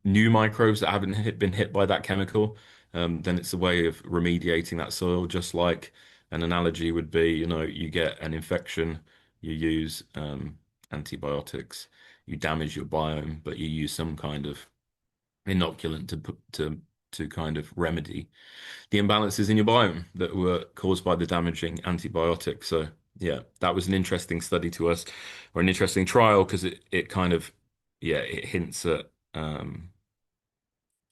new microbes that haven't been hit by that chemical, then it's a way of remediating that soil. Just like an analogy would be, you get an infection, you use antibiotics, you damage your biome, but you use some kind of inoculant to kind of remedy the imbalances in your biome that were caused by the damaging antibiotics. So yeah, that was an interesting study to us, or an interesting trial, because it kind of, yeah, it hints at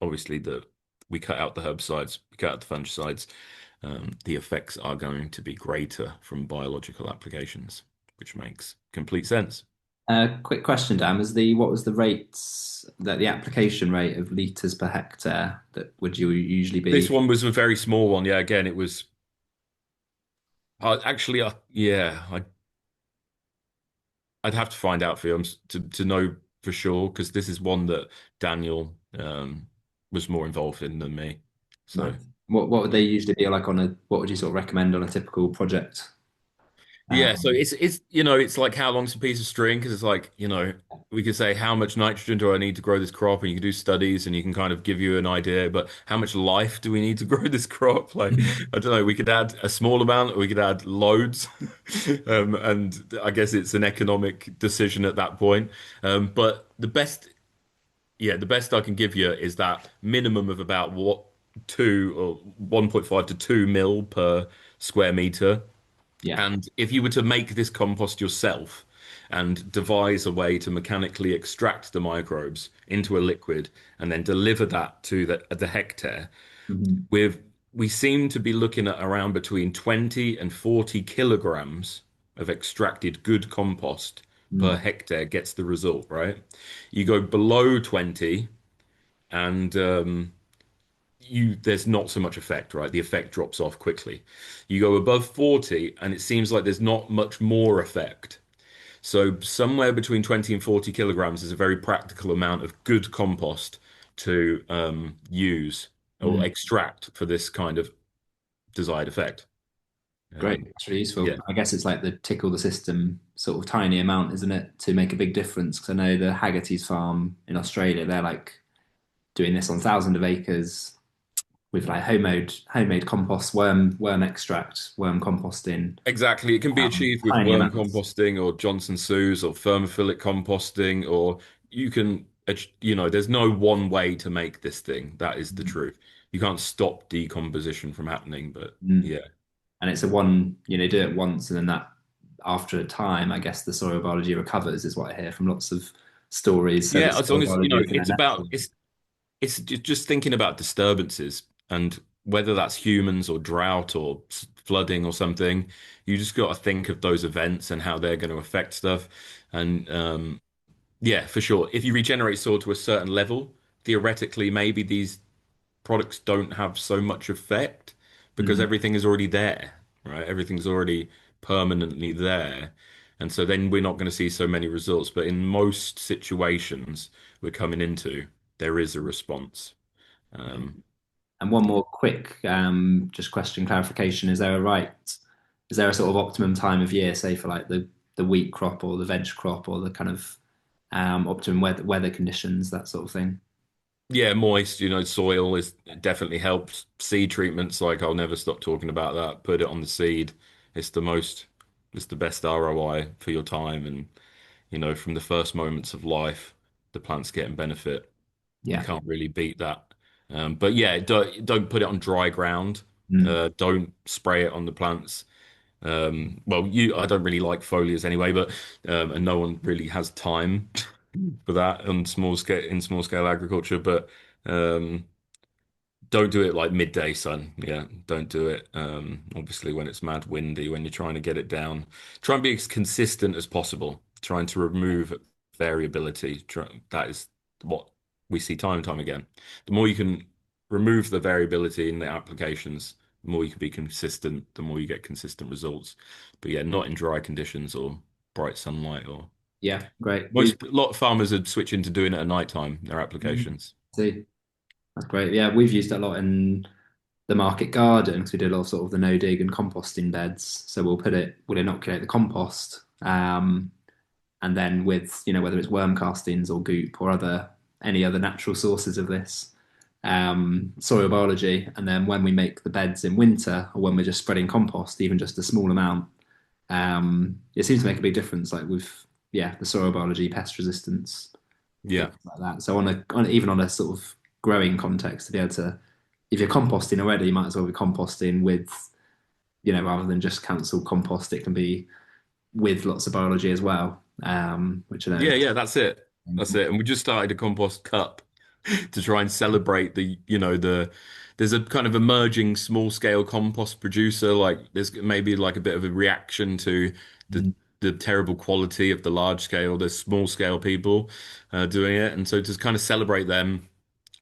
obviously that we cut out the herbicides, we cut out the fungicides, the effects are going to be greater from biological applications, which makes complete sense. Quick question, Dan, what was the rates that the application rate of litres per hectare that would you usually This be? one was a very small one. Yeah, again, it was actually, yeah, I'd have to find out for you to know for sure, because this is one that Daniel was more involved in than me. Right. So What would they usually be like on a, what would you sort of recommend on a typical project? yeah, so Um, it's like how long's a piece of string, because it's like, we could say how much nitrogen do I need to grow this crop, and you can do studies and you can kind of give you an idea, but how much life do we need to grow this crop? Like, I don't know, we could add a small amount or we could add loads. And I guess it's an economic decision at that point. But the best I can give you is that minimum of about what 1.5 to 2 mil per square meter. yeah. And if you were to make this compost yourself and devise a way to mechanically extract the microbes into a liquid and then deliver that to the hectare, Mhm. with we seem to be looking at around between 20 and 40 kilograms of extracted good compost per Mm. hectare gets the result, right? You go below 20 and there's not so much effect, right? The effect drops off quickly. You go above 40 and it seems like there's not much more effect. So somewhere between 20 and 40 kilograms is a very practical amount of good compost to use or Mm. extract for this kind of desired effect. Great. Um, That's really useful. yeah. I guess it's like the tickle the system sort of tiny amount, isn't it, to make a big difference? Because I know the Haggerty's farm in Australia, they're like doing this on thousands of acres with like homemade compost, worm extract, worm composting, Exactly. It can be achieved with tiny worm amounts. composting or Johnson Sue's or thermophilic composting, or you can, there's no one way to make this thing. That is the truth. You can't stop decomposition from happening, but Mm. yeah. And it's a one, do it once, and then that after a time, I guess the soil biology recovers, is what I hear from lots of stories. So the Yeah, as long soil as, biology is going to it's about, naturally. it's just thinking about disturbances, and whether that's humans or drought or flooding or something, you just got to think of those events and how they're going to affect stuff. And yeah, for sure. If you regenerate soil to a certain level, theoretically, maybe these products don't have so much effect because Mm. everything is already there, right? Everything's already permanently there. And so then we're not going to see so many results. But in most situations we're coming into, there is a response. Um, And one more quick, just question clarification: is there a sort of optimum time of year, say for like the wheat crop or the veg crop or the kind of optimum weather conditions, that sort of thing? yeah, moist, soil is definitely helps. Seed treatments, like I'll never stop talking about that. Put it on the seed. It's the most, it's the best ROI for your time. And, from the first moments of life, the plant's getting benefit. You Yeah. can't really beat that. But yeah, don't put it on dry ground. Mm. Don't spray it on the plants. Well, I don't really like foliars anyway, but and no one really has time for that on small scale in small scale agriculture, but um, don't do it like midday sun. Yeah, don't do it. Obviously, when it's mad windy, when you're trying to get it down, try and be as consistent as possible. Trying to remove variability. That is what we see time and time again. The more you can remove the variability in the applications, the more you can be consistent, the more you get consistent results. But yeah, not in dry conditions or bright sunlight or Yeah, great. We most a lot of farmers are switching to doing it at night time, their Mhm. applications. See, that's great. Yeah, we've used it a lot in the market garden because we did a lot of sort of the no dig and composting beds. So we'll inoculate the compost, and then with whether it's worm castings or goop or any other natural sources of this soil biology, and then when we make the beds in winter or when we're just spreading compost, even just a small amount, it seems to make a big difference. Like with the soil biology, pest resistance, things Yeah. like that. So even on a sort of growing context, to be able to, if you're composting already, you might as well be composting with, rather than just council compost, it can be with lots of biology as well, which I know. Yeah, yeah, that's it. That's it. And we just started a compost cup to try and celebrate there's a kind of emerging small scale compost producer. Like there's maybe like a bit of a reaction to the Mhm. the terrible quality of the large scale. There's small scale people doing it. And so to kind of celebrate them,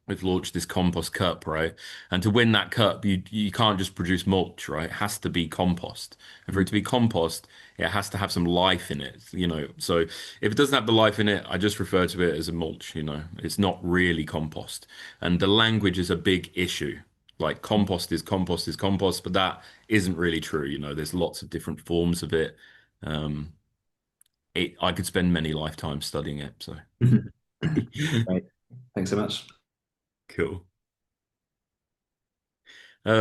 we've launched this compost cup, right? And to win that cup, you can't just produce mulch, right? It has to be compost. And for it to be compost, it has to have some life in it, you know. So if it doesn't have the life in it, I just refer to it as a mulch, you know. It's not really compost. And the language is a big issue. Like compost is compost is compost, but that isn't really true, you know. There's lots of different forms of it. Um, I could spend many lifetimes studying it, so Great. Thanks so much. cool.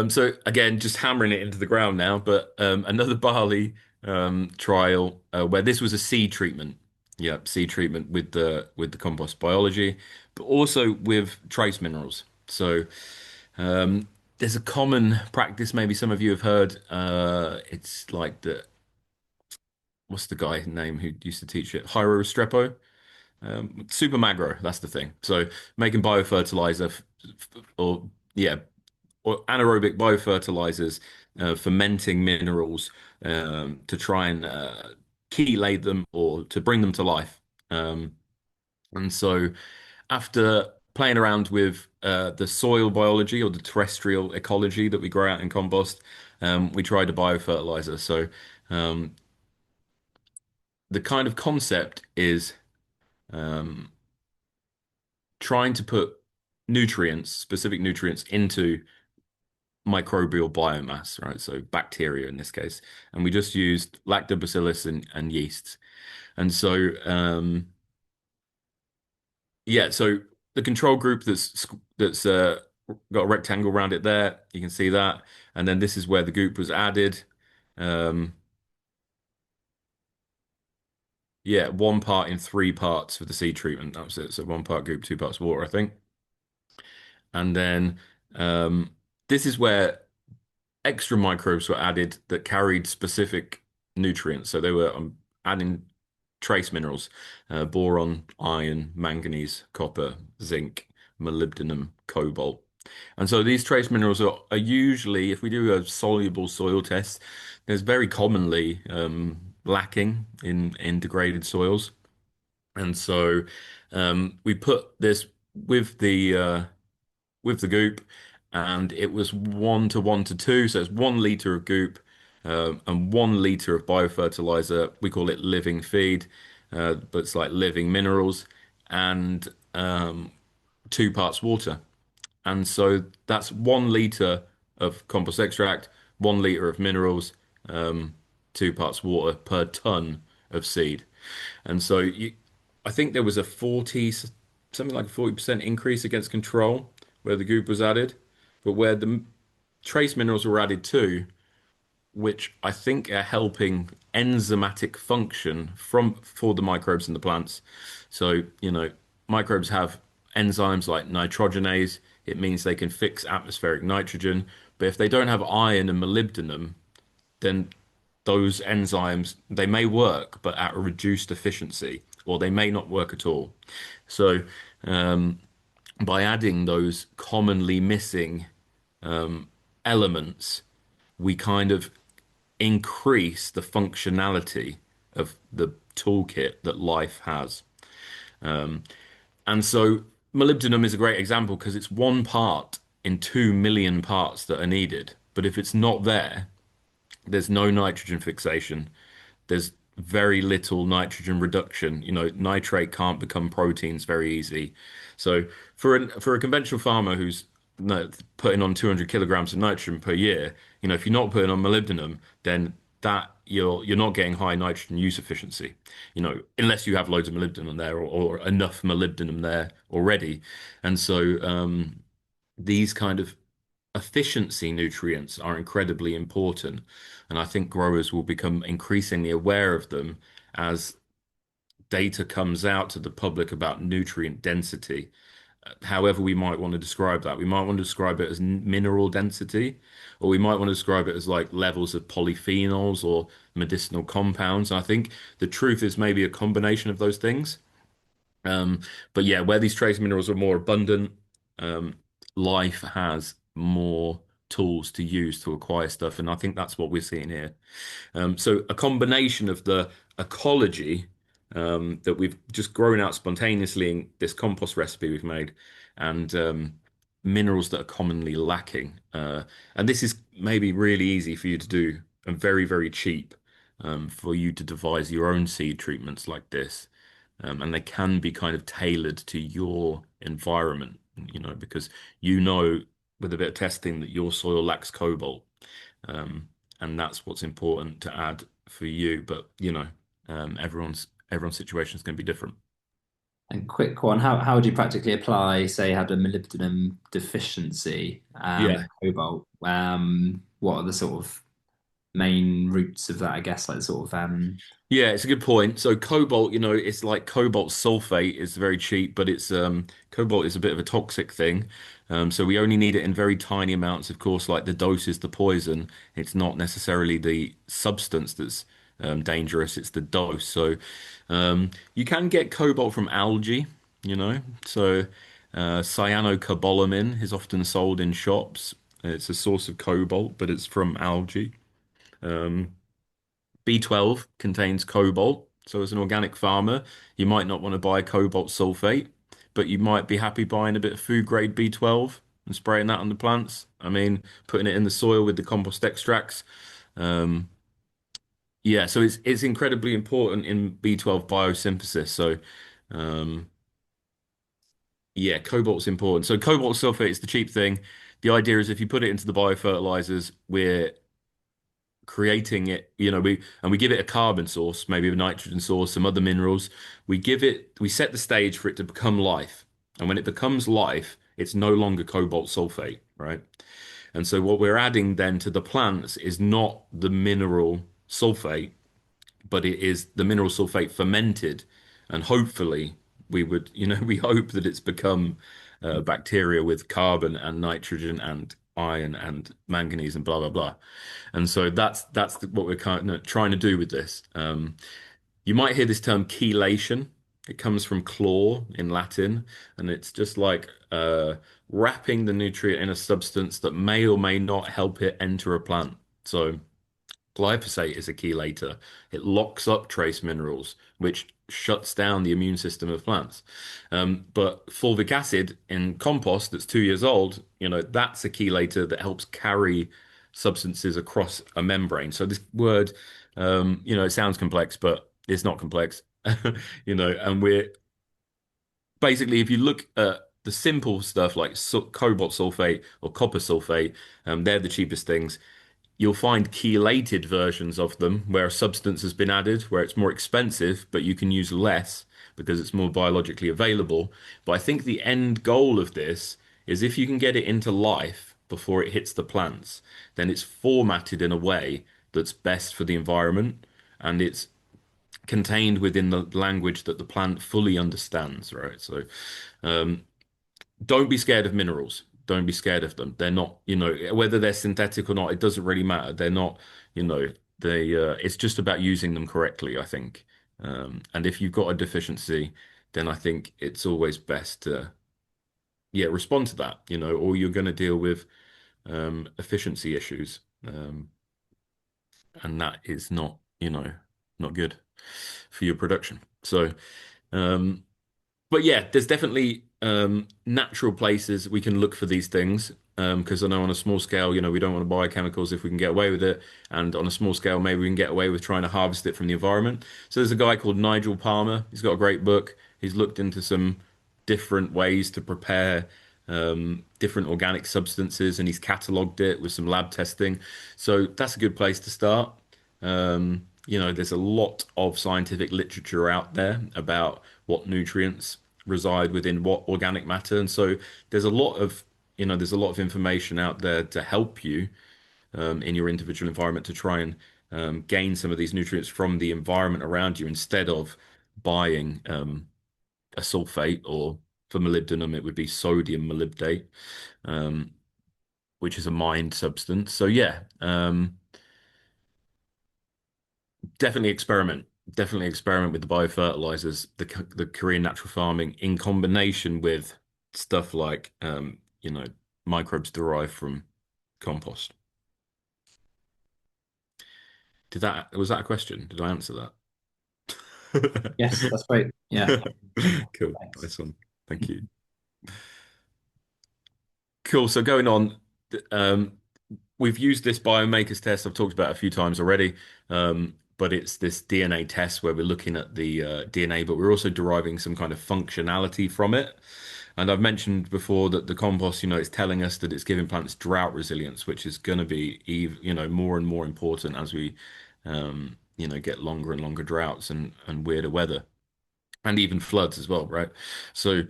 So again, just hammering it into the ground now, but another barley trial where this was a seed treatment. Yeah, seed treatment with the compost biology, but also with trace minerals. So there's a common practice, maybe some of you have heard. It's like what's the guy name who used to teach it? Hyro Restrepo. Super magro, that's the thing. So making biofertilizer or yeah, or anaerobic biofertilizers, fermenting minerals to try and chelate them or to bring them to life. Um, and so, after playing around with the soil biology or the terrestrial ecology that we grow out in compost, we tried a biofertilizer. So, um, the kind of concept is um, trying to put nutrients, specific nutrients, into microbial biomass, right? So bacteria in this case. And we just used lactobacillus and yeasts. And so, yeah, so the control group that's got a rectangle around it there, you can see that. And then this is where the goop was added. Um, yeah, one part in three parts for the seed treatment. That was it. So one part goop, two parts water, I think. And then this is where extra microbes were added that carried specific nutrients. So they were adding trace minerals, boron, iron, manganese, copper, zinc, molybdenum, cobalt. And so these trace minerals are usually, if we do a soluble soil test, there's very commonly lacking in degraded soils. And so we put this with the goop, and it was 1 to 1 to 2. So it's 1 liter of goop and 1 liter of biofertilizer. We call it living feed, but it's like living minerals, and 2 parts water. And so that's 1 liter of compost extract, 1 liter of minerals, um, 2 parts water per ton of seed. And so I think there was a something like a 40% increase against control where the goop was added, but where the trace minerals were added too, which I think are helping enzymatic function for the microbes in the plants. So, microbes have enzymes like nitrogenase. It means they can fix atmospheric nitrogen. But if they don't have iron and molybdenum, then those enzymes they may work, but at a reduced efficiency. or they may not work at all. So um, by adding those commonly missing elements, we kind of increase the functionality of the toolkit that life has. And so molybdenum is a great example because it's one part in 2 million parts that are needed. But if it's not there, there's no nitrogen fixation. There's very little nitrogen reduction. You know, nitrate can't become proteins very easy. So for a conventional farmer who's no, putting on 200 kilograms of nitrogen per year, you know, if you're not putting on molybdenum, then that you're not getting high nitrogen use efficiency. You know, unless you have loads of molybdenum there or enough molybdenum there already. And so these kind of efficiency nutrients are incredibly important. And I think growers will become increasingly aware of them as data comes out to the public about nutrient density. However, we might want to describe that. We might want to describe it as mineral density, or we might want to describe it as like levels of polyphenols or medicinal compounds. And I think the truth is maybe a combination of those things. Um, but yeah, where these trace minerals are more abundant, um, life has more tools to use to acquire stuff, and I think that's what we're seeing here. So a combination of the ecology that we've just grown out spontaneously in this compost recipe we've made, and minerals that are commonly lacking. And this is maybe really easy for you to do and very, very cheap for you to devise your own seed treatments like this. And they can be kind of tailored to your environment, you know, because you know with a bit of testing that your soil lacks cobalt. Um, and that's what's important to add for you. But you know, everyone's situation is going to be different. And quick one, how would you practically apply, say, you had a molybdenum deficiency with Yeah. cobalt? What are the sort of main roots of that, I guess, like sort of Yeah, it's a good point. So cobalt, you know, it's like cobalt sulfate is very cheap, but it's cobalt is a bit of a toxic thing. So we only need it in very tiny amounts, of course, like the dose is the poison. It's not necessarily the substance that's dangerous, it's the dose. So you can get cobalt from algae, you know. So cyanocobalamin is often sold in shops. It's a source of cobalt, but it's from algae. Um, B12 contains cobalt. So as an organic farmer, you might not want to buy cobalt sulfate, but you might be happy buying a bit of food grade B12 and spraying that on the plants. I mean, putting it in the soil with the compost extracts. Um, yeah, so it's incredibly important in B12 biosynthesis. So um, yeah, cobalt's important. So cobalt sulfate is the cheap thing. The idea is if you put it into the biofertilizers, we're creating it, you know, we give it a carbon source, maybe a nitrogen source, some other minerals. We set the stage for it to become life. And when it becomes life, it's no longer cobalt sulfate, right? And so what we're adding then to the plants is not the mineral sulfate, but it is the mineral sulfate fermented. And hopefully we would, you know, we hope that it's become bacteria with carbon and nitrogen and iron and manganese and blah blah blah. And so that's what we're kind of trying to do with this. You might hear this term chelation. It comes from chlor in Latin, and it's just like wrapping the nutrient in a substance that may or may not help it enter a plant. So glyphosate is a chelator. It locks up trace minerals, which shuts down the immune system of plants. But fulvic acid in compost that's 2 years old, you know, that's a chelator that helps carry substances across a membrane. So this word, you know, it sounds complex, but it's not complex. You know, and we're basically, if you look at the simple stuff like cobalt sulfate or copper sulfate, they're the cheapest things. You'll find chelated versions of them where a substance has been added, where it's more expensive, but you can use less because it's more biologically available. But I think the end goal of this is if you can get it into life before it hits the plants, then it's formatted in a way that's best for the environment and it's contained within the language that the plant fully understands, right? So don't be scared of minerals. Don't be scared of them. They're not, you know, whether they're synthetic or not, it doesn't really matter. They're not, you know, it's just about using them correctly, I think. And if you've got a deficiency, then I think it's always best to, yeah, respond to that, or you're going to deal with efficiency issues. And that is not, not good for your production. So, um, but yeah, there's definitely natural places we can look for these things. Because I know on a small scale, we don't want to buy chemicals if we can get away with it. And on a small scale, maybe we can get away with trying to harvest it from the environment. So there's a guy called Nigel Palmer. He's got a great book. He's looked into some different ways to prepare different organic substances and he's catalogued it with some lab testing. So that's a good place to start. There's a lot of scientific literature out there about what nutrients reside within what organic matter. And so there's a lot of, there's a lot of information out there to help you in your individual environment to try and gain some of these nutrients from the environment around you instead of buying a sulfate or for molybdenum, it would be sodium molybdate, um, which is a mined substance. So yeah, definitely experiment. Definitely experiment with the biofertilizers, the Korean natural farming in combination with stuff like microbes derived from compost. Was that a question? Did I answer that? Yes, that's great. Yeah, Cool. thanks. Nice one. Thank you. Cool. So going on, um, we've used this biomakers test. I've talked about it a few times already, but it's this DNA test where we're looking at the DNA, but we're also deriving some kind of functionality from it. And I've mentioned before that the compost, it's telling us that it's giving plants drought resilience, which is going to be, more and more important as we, get longer and longer droughts and weirder weather, and even floods as well, right? So,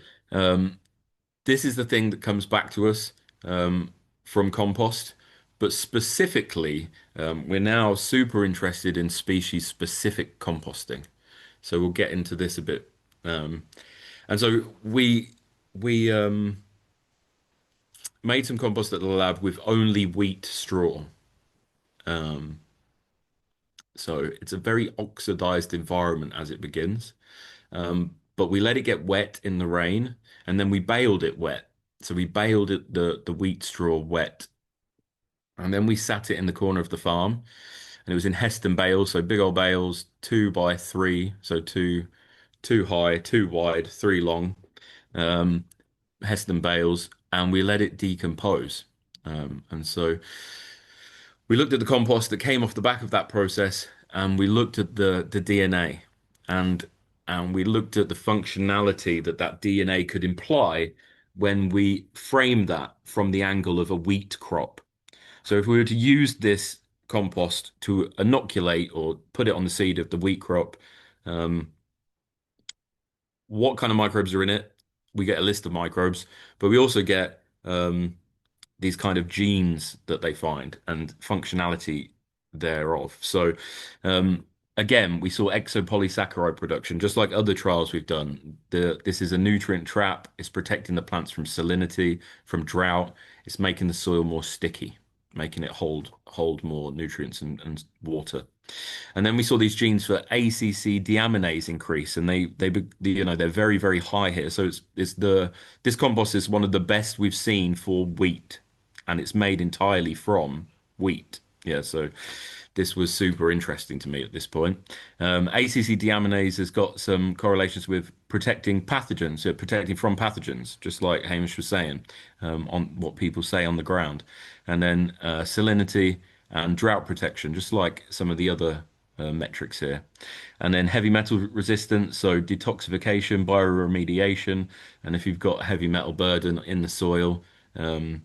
this is the thing that comes back to us from compost, but specifically, we're now super interested in species specific composting. So we'll get into this a bit. And so we made some compost at the lab with only wheat straw. Um, so it's a very oxidized environment as it begins. But we let it get wet in the rain, and then we baled it wet. So we baled the wheat straw wet, and then we sat it in the corner of the farm, and it was in Heston bales, so big old bales, 2 by 3, so two high, two wide, three long, um, Heston bales, and we let it decompose. And so we looked at the compost that came off the back of that process, and we looked at the DNA, and and we looked at the functionality that DNA could imply when we frame that from the angle of a wheat crop. So if we were to use this compost to inoculate or put it on the seed of the wheat crop, um, what kind of microbes are in it? We get a list of microbes, but we also get these kind of genes that they find and functionality thereof. So, again, we saw exopolysaccharide production, just like other trials we've done. This is a nutrient trap. It's protecting the plants from salinity, from drought. It's making the soil more sticky, making it hold more nutrients and water. And then we saw these genes for ACC deaminase increase, and they're very very high here. So this compost is one of the best we've seen for wheat, and it's made entirely from wheat. Yeah, so this was super interesting to me at this point. ACC deaminase has got some correlations with protecting pathogens, so protecting from pathogens, just like Hamish was saying, on what people say on the ground. And then salinity and drought protection, just like some of the other metrics here. And then heavy metal resistance, so detoxification, bioremediation, and if you've got heavy metal burden in the soil, um,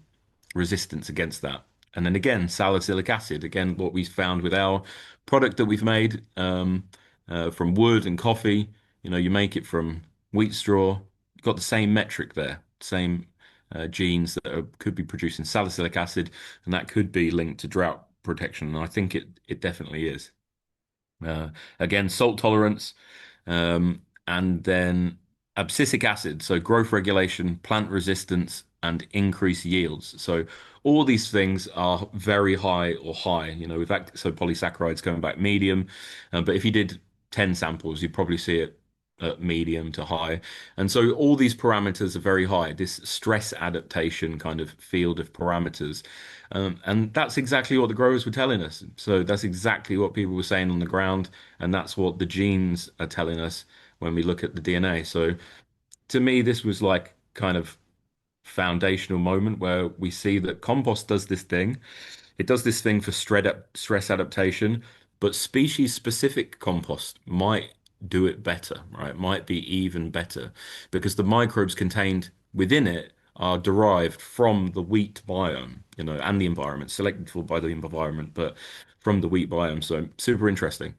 resistance against that. And then again, salicylic acid. Again, what we found with our product that we've made from wood and coffee. You make it from wheat straw. You've got the same metric there, same genes that could be producing salicylic acid, and that could be linked to drought protection. And I think it definitely is. Uh, Again, salt tolerance, and then abscisic acid, so growth regulation, plant resistance, and increased yields. So all these things are very high or high. With so polysaccharides going back medium, but if you did 10 samples, you probably see it at medium to high. And so all these parameters are very high, this stress adaptation kind of field of parameters. And that's exactly what the growers were telling us. So that's exactly what people were saying on the ground. And that's what the genes are telling us when we look at the DNA. So to me, this was like kind of foundational moment where we see that compost does this thing. It does this thing for stress adaptation, but species specific compost might do it better, right? Might be even better because the microbes contained within it are derived from the wheat biome, and the environment, selected for by the environment, but from the wheat biome. So super interesting.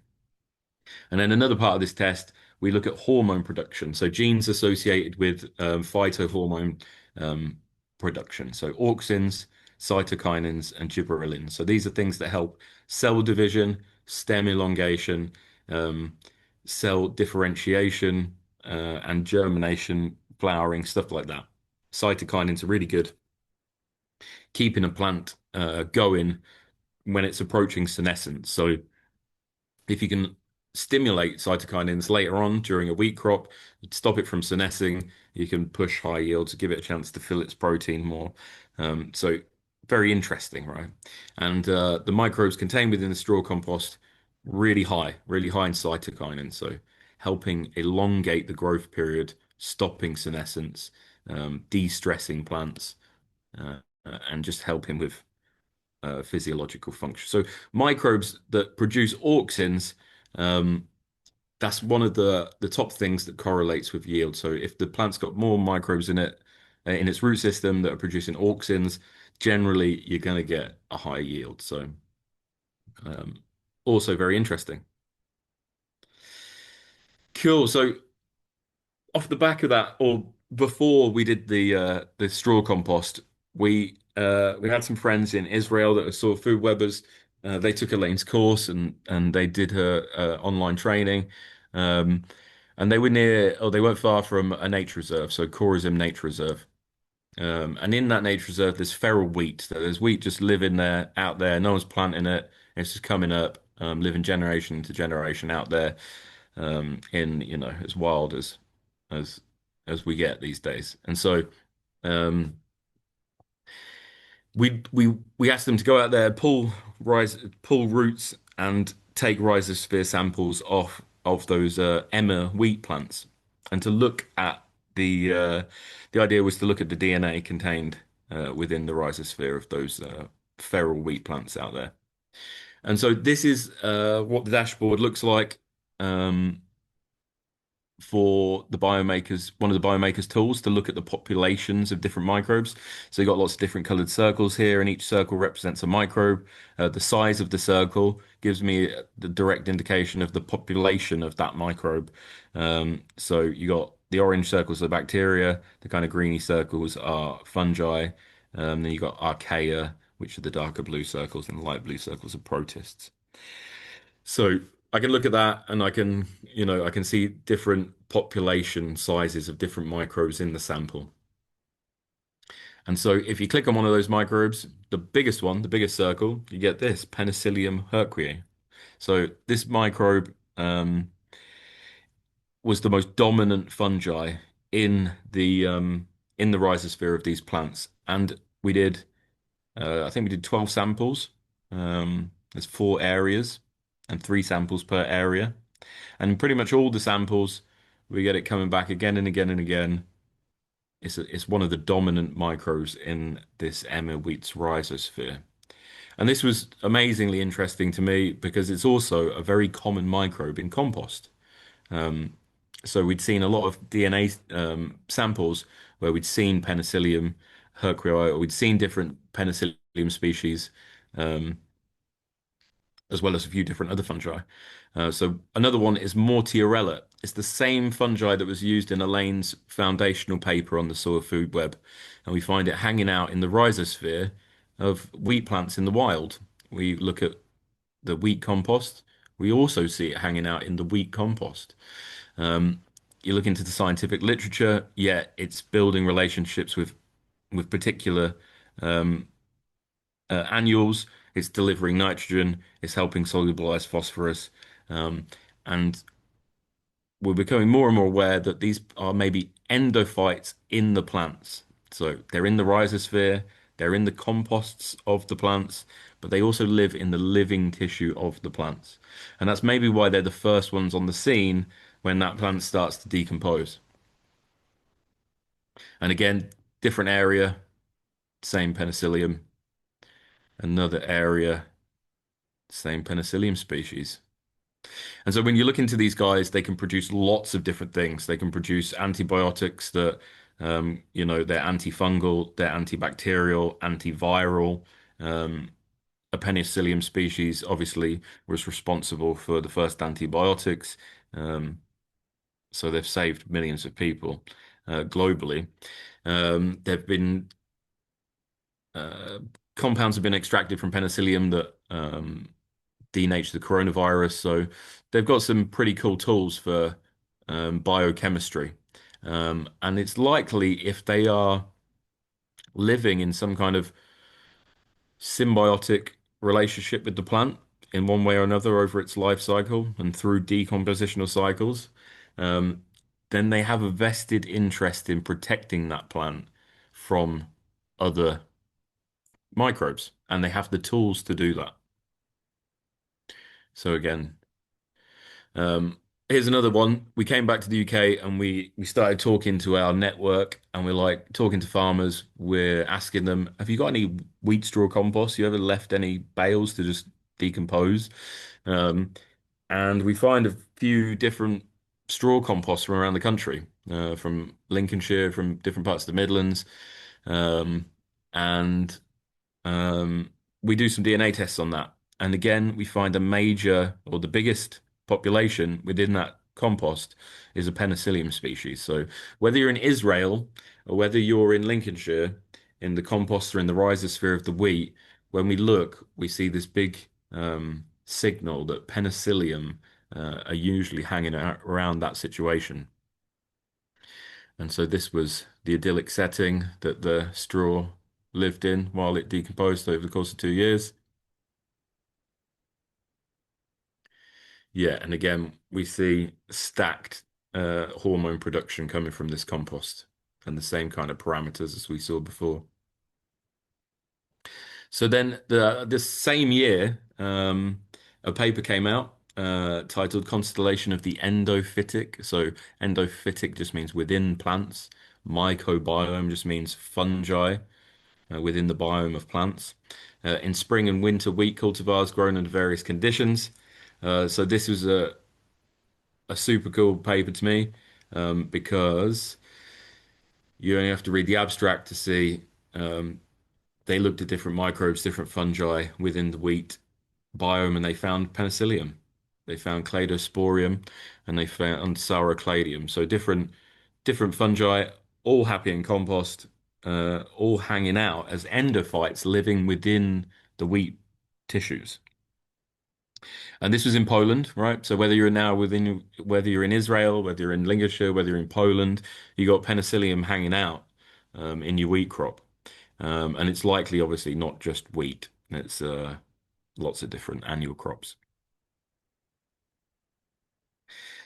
And then another part of this test, we look at hormone production. So genes associated with phytohormone um, production. So auxins, cytokinins, and gibberellins. So these are things that help cell division, stem elongation, um, cell differentiation, and germination, flowering, stuff like that. Cytokinins are really good keeping a plant going when it's approaching senescence. So if you can stimulate cytokinins later on during a wheat crop, stop it from senescing, you can push high yields, give it a chance to fill its protein more. So very interesting, right? And the microbes contained within the straw compost really high in cytokinin, so helping elongate the growth period, stopping senescence, de-stressing plants, and just helping with physiological function. So microbes that produce auxins, um, that's one of the top things that correlates with yield. So if the plant's got more microbes in it, in its root system that are producing auxins, generally you're going to get a high yield. So um, also very interesting. Cool. So off the back of that, or before we did the straw compost, we had some friends in Israel that are sort of food webbers. They took Elaine's course and they did her online training. Um, and they were near, or they weren't far from a nature reserve, so Corazim Nature Reserve. And in that nature reserve, there's feral wheat. So there's wheat just living there, out there. No one's planting it. It's just coming up, living generation to generation out there, in, as wild as as we get these days. And so um, we asked them to go out there, pull roots, and take rhizosphere samples off of those emmer wheat plants, and to look at the idea was to look at the DNA contained within the rhizosphere of those feral wheat plants out there. And so this is what the dashboard looks like. For the biomakers, one of the biomakers tools to look at the populations of different microbes. So you've got lots of different colored circles here, and each circle represents a microbe. The size of the circle gives me the direct indication of the population of that microbe. So you got the orange circles are bacteria, the kind of greeny circles are fungi, then you got archaea, which are the darker blue circles, and the light blue circles are protists. So I can look at that and I can see different population sizes of different microbes in the sample. And so if you click on one of those microbes, the biggest one, the biggest circle, you get this Penicillium herquiae. So this microbe was the most dominant fungi in the rhizosphere of these plants. And I think we did 12 samples. There's 4 areas and 3 samples per area. And pretty much all the samples, we get it coming back again and again and again. It's one of the dominant microbes in this emmer wheat's rhizosphere. And this was amazingly interesting to me because it's also a very common microbe in compost. Um, so we'd seen a lot of DNA samples where we'd seen Penicillium herquiae, or we'd seen different Penicillium species. Um, as well as a few different other fungi. So another one is Mortiarella. It's the same fungi that was used in Elaine's foundational paper on the soil food web, and we find it hanging out in the rhizosphere of wheat plants in the wild. We look at the wheat compost. We also see it hanging out in the wheat compost. Um, you look into the scientific literature, yeah, it's building relationships with particular um, annuals. It's delivering nitrogen. It's helping solubilize phosphorus. Um, and we're becoming more and more aware that these are maybe endophytes in the plants. So they're in the rhizosphere, they're in the composts of the plants, but they also live in the living tissue of the plants. And that's maybe why they're the first ones on the scene when that plant starts to decompose. And again, different area, same penicillium, another area, same penicillium species. And so when you look into these guys, they can produce lots of different things. They can produce antibiotics that, they're antifungal, they're antibacterial, antiviral. Um, a penicillium species obviously was responsible for the first antibiotics. Um, so they've saved millions of people globally. There've been uh, compounds have been extracted from penicillium that denature the coronavirus. So they've got some pretty cool tools for biochemistry. And it's likely if they are living in some kind of symbiotic relationship with the plant in one way or another over its life cycle and through decompositional cycles, um, then they have a vested interest in protecting that plant from other microbes, and they have the tools to do that. So again, Um, here's another one. We came back to the UK and we started talking to our network and we're like talking to farmers. We're asking them, have you got any wheat straw compost? You ever left any bales to just decompose? Um, and we find a few different straw composts from around the country, from Lincolnshire, from different parts of the Midlands. Um, and um, we do some DNA tests on that. And again, we find a major or the biggest population within that compost is a penicillium species. So whether you're in Israel or whether you're in Lincolnshire, in the compost or in the rhizosphere of the wheat, when we look, we see this big signal that penicillium are usually hanging out around that situation. And so this was the idyllic setting that the straw lived in while it decomposed over the course of 2 years. Yeah, and again, we see stacked hormone production coming from this compost and the same kind of parameters as we saw before. So then this same year, a paper came out titled Constellation of the Endophytic. So endophytic just means within plants. Mycobiome just means fungi within the biome of plants. In spring and winter wheat cultivars grown under various conditions. So this was a super cool paper to me because you only have to read the abstract to see um, they looked at different microbes, different fungi within the wheat biome, and they found penicillium, they found cladosporium, and they found sauercladium. So different fungi, all happy in compost, all hanging out as endophytes living within the wheat tissues. And this was in Poland, right? So whether you're in Israel, whether you're in Lincolnshire, whether you're in Poland, you got penicillium hanging out in your wheat crop. And it's likely, obviously, not just wheat. It's lots of different annual crops.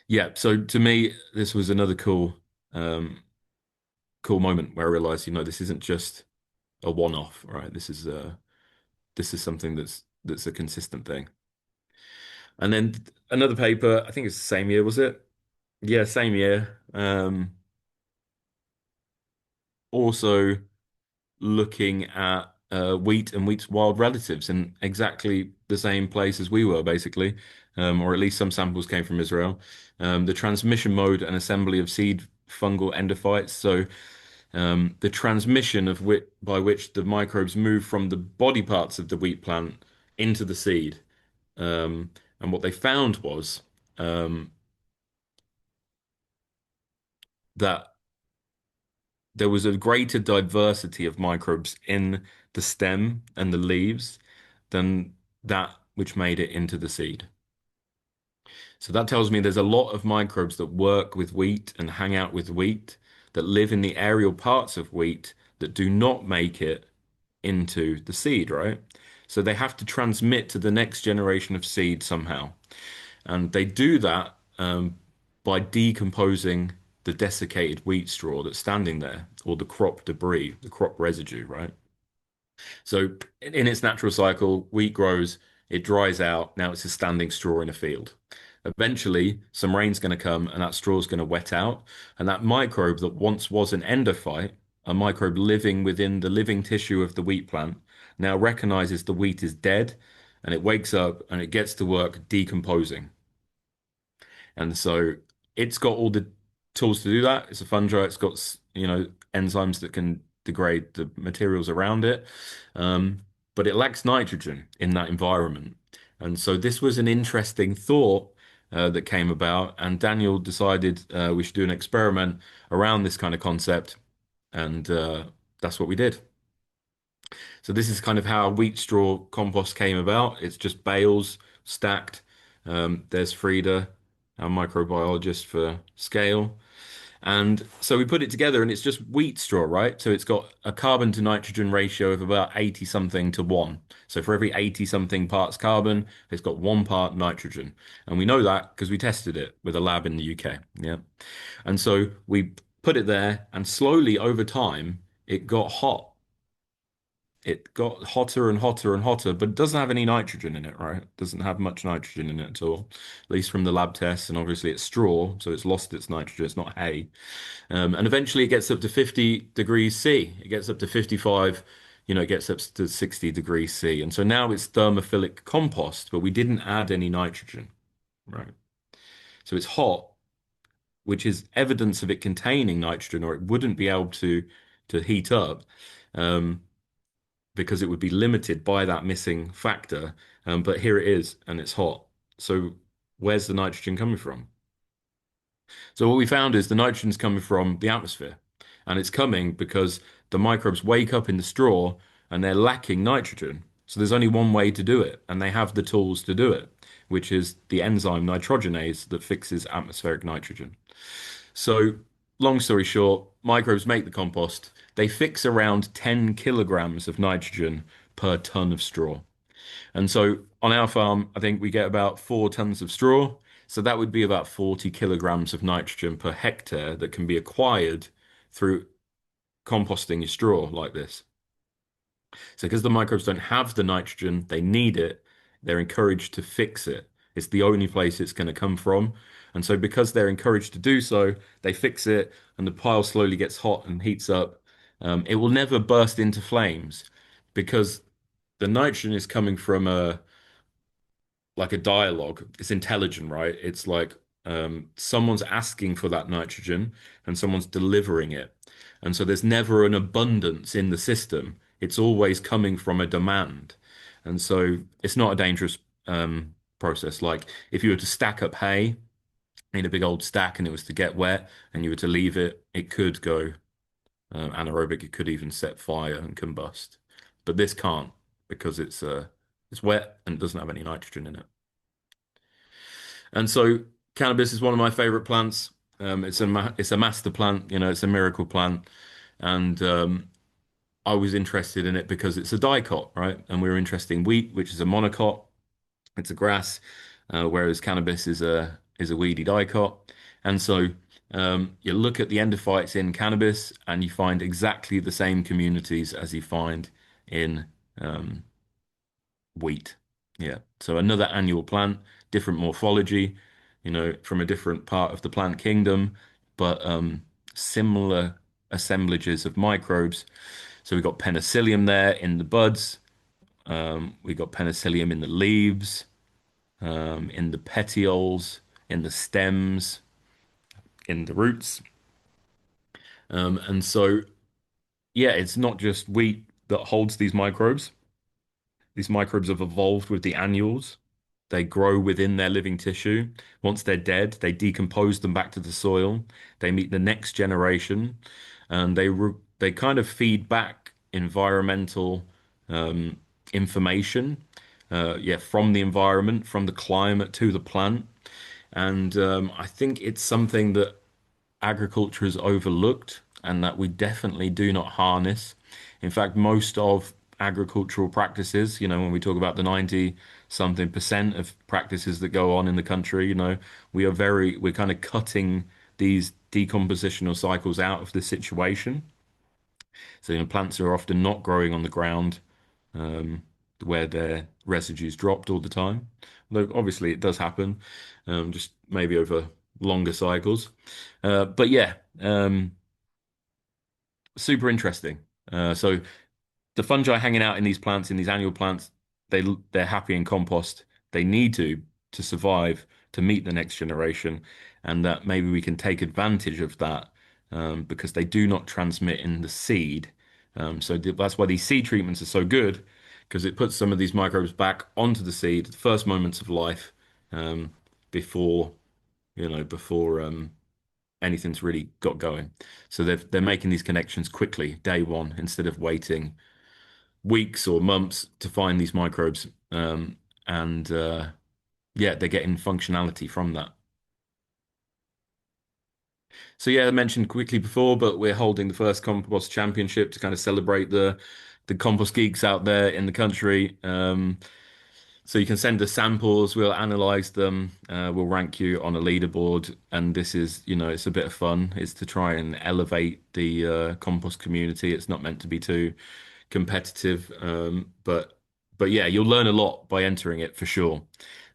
Yeah. So to me, this was another cool moment where I realized, this isn't just a one-off, right? This is something that's a consistent thing. And then another paper, I think it's the same year, was it? Yeah, same year. Also looking at wheat and wheat's wild relatives in exactly the same place as we were, basically, or at least some samples came from Israel. The transmission mode and assembly of seed fungal endophytes. So the transmission of which by which the microbes move from the body parts of the wheat plant into the seed. And what they found was um, that there was a greater diversity of microbes in the stem and the leaves than that which made it into the seed. So that tells me there's a lot of microbes that work with wheat and hang out with wheat that live in the aerial parts of wheat that do not make it into the seed, right? So they have to transmit to the next generation of seed somehow. And they do that by decomposing the desiccated wheat straw that's standing there, or the crop debris, the crop residue, right? So in its natural cycle, wheat grows, it dries out. Now it's a standing straw in a field. Eventually, some rain's going to come and that straw's going to wet out. And that microbe that once was an endophyte, a microbe living within the living tissue of the wheat plant, now recognizes the wheat is dead and it wakes up and it gets to work decomposing. And so it's got all the tools to do that. It's a fungi. It's got, enzymes that can degrade the materials around it. Um, but it lacks nitrogen in that environment. And so this was an interesting thought that came about. And Daniel decided we should do an experiment around this kind of concept. And that's what we did. So this is kind of how wheat straw compost came about. It's just bales stacked. There's Frida, our microbiologist for scale. And so we put it together and it's just wheat straw, right? So it's got a carbon to nitrogen ratio of about 80 something to 1. So for every 80 something parts carbon, it's got 1 part nitrogen. And we know that because we tested it with a lab in the UK. Yeah. And so we put it there and slowly over time, it got hot. It got hotter and hotter and hotter, but it doesn't have any nitrogen in it, right? It doesn't have much nitrogen in it at all, at least from the lab tests. And obviously it's straw, so it's lost its nitrogen. It's not hay. And eventually it gets up to 50 degrees C. It gets up to 55, it gets up to 60 degrees C. And so now it's thermophilic compost, but we didn't add any nitrogen, right? So it's hot, which is evidence of it containing nitrogen, or it wouldn't be able to heat up. Um, because it would be limited by that missing factor. But here it is, and it's hot. So where's the nitrogen coming from? So what we found is the nitrogen's coming from the atmosphere, and it's coming because the microbes wake up in the straw and they're lacking nitrogen. So there's only one way to do it, and they have the tools to do it, which is the enzyme nitrogenase that fixes atmospheric nitrogen. So, long story short, microbes make the compost. They fix around 10 kilograms of nitrogen per ton of straw. And so on our farm, I think we get about 4 tons of straw. So that would be about 40 kilograms of nitrogen per hectare that can be acquired through composting your straw like this. So because the microbes don't have the nitrogen, they need it, they're encouraged to fix it. It's the only place it's going to come from. And so because they're encouraged to do so, they fix it and the pile slowly gets hot and heats up. It will never burst into flames because the nitrogen is coming from a like a dialogue. It's intelligent, right? It's like someone's asking for that nitrogen and someone's delivering it. And so there's never an abundance in the system. It's always coming from a demand. And so it's not a dangerous process. Like if you were to stack up hay in a big old stack and it was to get wet and you were to leave it, it could go anaerobic. It could even set fire and combust. But this can't because it's wet and it doesn't have any nitrogen in it. And so cannabis is one of my favorite plants. It's a master plant, it's a miracle plant, and I was interested in it because it's a dicot, right? And we were interested in wheat, which is a monocot. It's a grass, whereas cannabis is a weedy dicot. And so you look at the endophytes in cannabis, and you find exactly the same communities as you find in um, wheat. Yeah. So another annual plant, different morphology, from a different part of the plant kingdom, but similar assemblages of microbes. So we've got penicillium there in the buds. We've got penicillium in the leaves, in the petioles, in the stems, in the roots. And so, yeah, it's not just wheat that holds these microbes. These microbes have evolved with the annuals. They grow within their living tissue. Once they're dead, they decompose them back to the soil. They meet the next generation, and they kind of feed back environmental um, information, yeah, from the environment, from the climate to the plant. And I think it's something that agriculture is overlooked and that we definitely do not harness. In fact, most of agricultural practices. When we talk about the 90 something percent of practices that go on in the country, we're kind of cutting these decompositional cycles out of the situation. So, plants are often not growing on the ground um, where their residues dropped all the time. Though obviously it does happen, just maybe over longer cycles. But yeah, super interesting. So the fungi hanging out in these plants, in these annual plants, they're happy in compost. They need to survive to meet the next generation, and that maybe we can take advantage of that because they do not transmit in the seed. That's why these seed treatments are so good because it puts some of these microbes back onto the seed, the first moments of life, um, before before anything's really got going. So they're making these connections quickly, day one, instead of waiting weeks or months to find these microbes. And yeah, they're getting functionality from that. So yeah, I mentioned quickly before, but we're holding the first compost championship to kind of celebrate the compost geeks out there in the country. So you can send us samples, we'll analyze them, we'll rank you on a leaderboard, and this is, it's a bit of fun. It's to try and elevate the compost community. It's not meant to be too competitive, but yeah, you'll learn a lot by entering it for sure.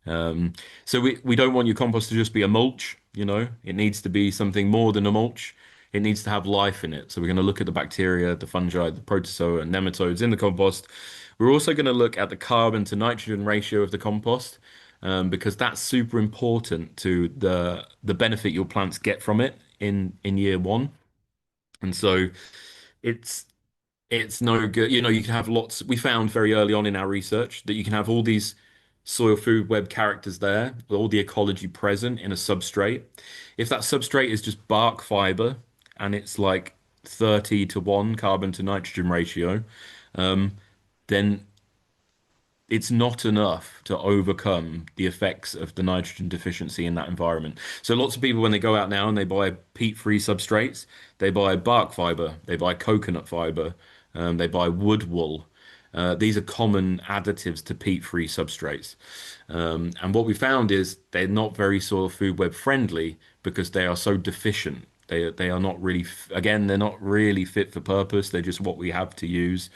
So we don't want your compost to just be a mulch, it needs to be something more than a mulch. It needs to have life in it. So we're going to look at the bacteria, the fungi, the protozoa, and nematodes in the compost. We're also going to look at the carbon to nitrogen ratio of the compost, because that's super important to the benefit your plants get from it in year one. And so it's it's no good. You can have lots. We found very early on in our research that you can have all these soil food web characters there, with all the ecology present in a substrate. If that substrate is just bark fiber and it's like 30 to 1 carbon to nitrogen ratio, um, then it's not enough to overcome the effects of the nitrogen deficiency in that environment. So lots of people, when they go out now and they buy peat-free substrates, they buy bark fiber, they buy coconut fiber, they buy wood wool. These are common additives to peat-free substrates. And what we found is they're not very soil food web friendly because they are so deficient. They are not really, again, they're not really fit for purpose. They're just what we have to use.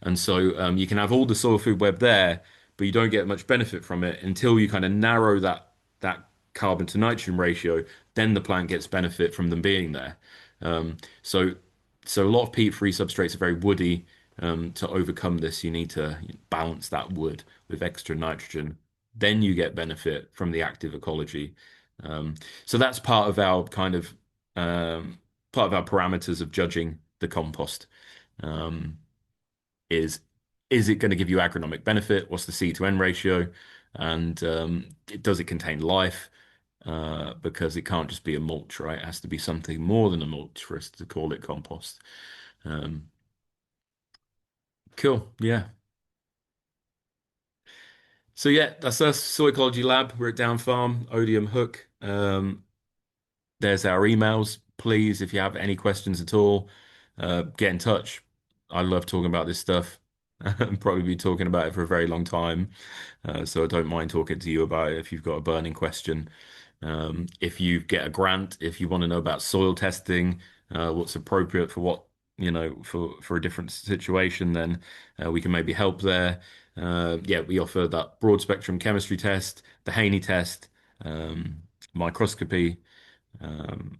And so you can have all the soil food web there, but you don't get much benefit from it until you kind of narrow that carbon to nitrogen ratio. Then the plant gets benefit from them being there. Um, so so a lot of peat-free substrates are very woody. To overcome this, you need to balance that wood with extra nitrogen. Then you get benefit from the active ecology. So that's um, part of our parameters of judging the compost. Um, is is it going to give you agronomic benefit? What's the C to N ratio? And does it contain life? Because it can't just be a mulch, right? It has to be something more than a mulch for us to call it compost. Um, cool. Yeah. So yeah, that's us, Soil Ecology Lab. We're at Down Farm, Odium Hook. There's our emails. Please, if you have any questions at all, get in touch. I love talking about this stuff. I'll probably be talking about it for a very long time. So I don't mind talking to you about it if you've got a burning question. If you get a grant, if you want to know about soil testing, what's appropriate for what, for a different situation, then we can maybe help there. Yeah, we offer that broad spectrum chemistry test, the Haney test, microscopy, um,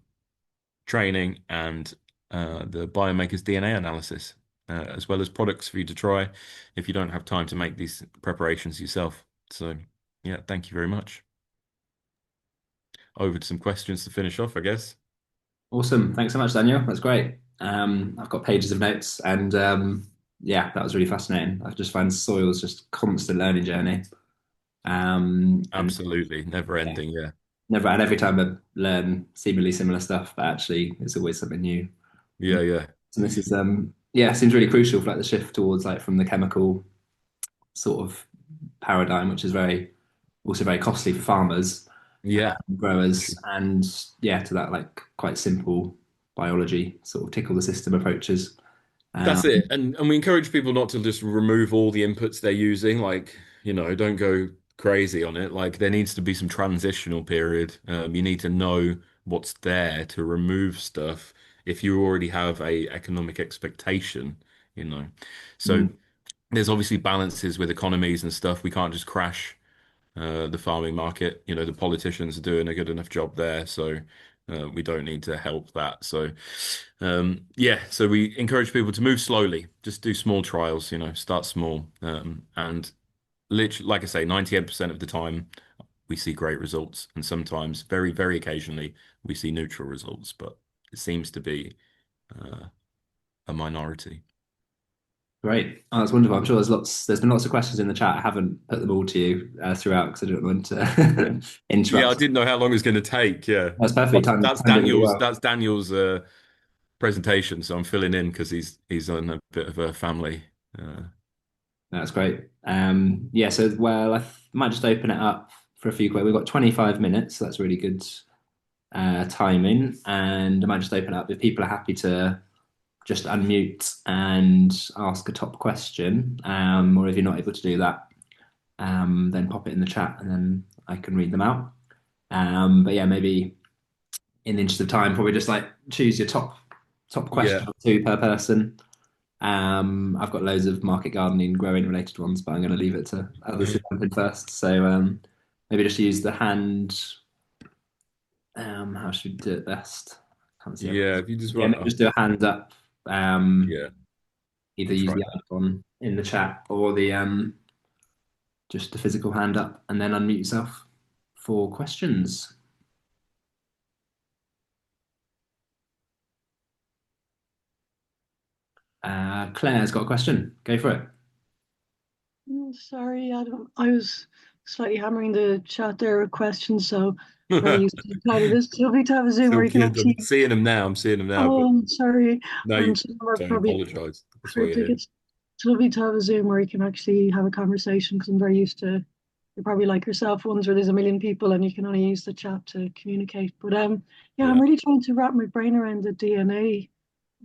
training, and the biomaker's DNA analysis, as well as products for you to try if you don't have time to make these preparations yourself. So, yeah, thank you very much. Over to some questions to finish off, I guess. Awesome. Thanks so much, Daniel. That's great. I've got pages of notes and yeah, that was really fascinating. I just find soil's just a constant learning journey. And Absolutely, never yeah, ending. Yeah, and every time I learn seemingly similar stuff, but actually it's always something new. yeah, yeah, And this is yeah, seems really crucial for like the shift towards like from the chemical sort of paradigm, which is very also very costly for farmers, yeah. growers, and yeah, to that like quite simple biology sort of tickle the system approaches. That's it. And we encourage people not to just remove all the inputs they're using. Like, don't go crazy on it. Like there needs to be some transitional period. You need to know what's there to remove stuff if you already have a economic expectation, you know. So Mm. there's obviously balances with economies and stuff. We can't just crash the farming market. The politicians are doing a good enough job there, so we don't need to help that. So, yeah, so we encourage people to move slowly, just do small trials, start small. And literally, like I say, 98% of the time we see great results, and sometimes, very, very occasionally, we see neutral results, but it seems to be uh, a minority. Great. Oh, that's wonderful. I'm sure there's been lots of questions in the chat. I haven't put them all to you throughout because I don't want to Yeah, I interrupt. didn't know how long it was going to take. Yeah. That's perfect. Well, Time that's timed it really Daniel's. well. That's Daniel's. Presentation, so I'm filling in because he's on a bit of a family. Uh, That's great. Yeah, so well, might just open it up for a few quick. We've got 25 minutes, so that's really good timing. And I might just open it up if people are happy to just unmute and ask a top question. Or if you're not able to do that, then pop it in the chat and then I can read them out. But yeah, maybe in the interest of time, probably just like choose your top yeah, question or two per person. I've got loads of market gardening, growing related ones, but I'm going to leave it to others to jump in first. So maybe just use the hand. How should we do it best? Can't see yeah. everyone's. If you just Yeah, want, maybe just do a hand up. yeah, Either we'll use try the that. icon in the chat or the just the physical hand up, and then unmute yourself for questions. Claire's got a question. Go for it. Sorry, I was slightly hammering the chat there with questions, so very used to kind of this. It's lovely to have a Zoom Still where you can kids. I'm actually. seeing them now. I'm seeing them now. But Oh, I'm sorry. no, And you some of them are don't probably apologize. That's why you're cryptic. here. It's lovely to have a Zoom where you can actually have a conversation because I'm very used to. You're probably like yourself, ones where there's a million people and you can only use the chat to communicate. But yeah, I'm Yeah, really trying to wrap my brain around the DNA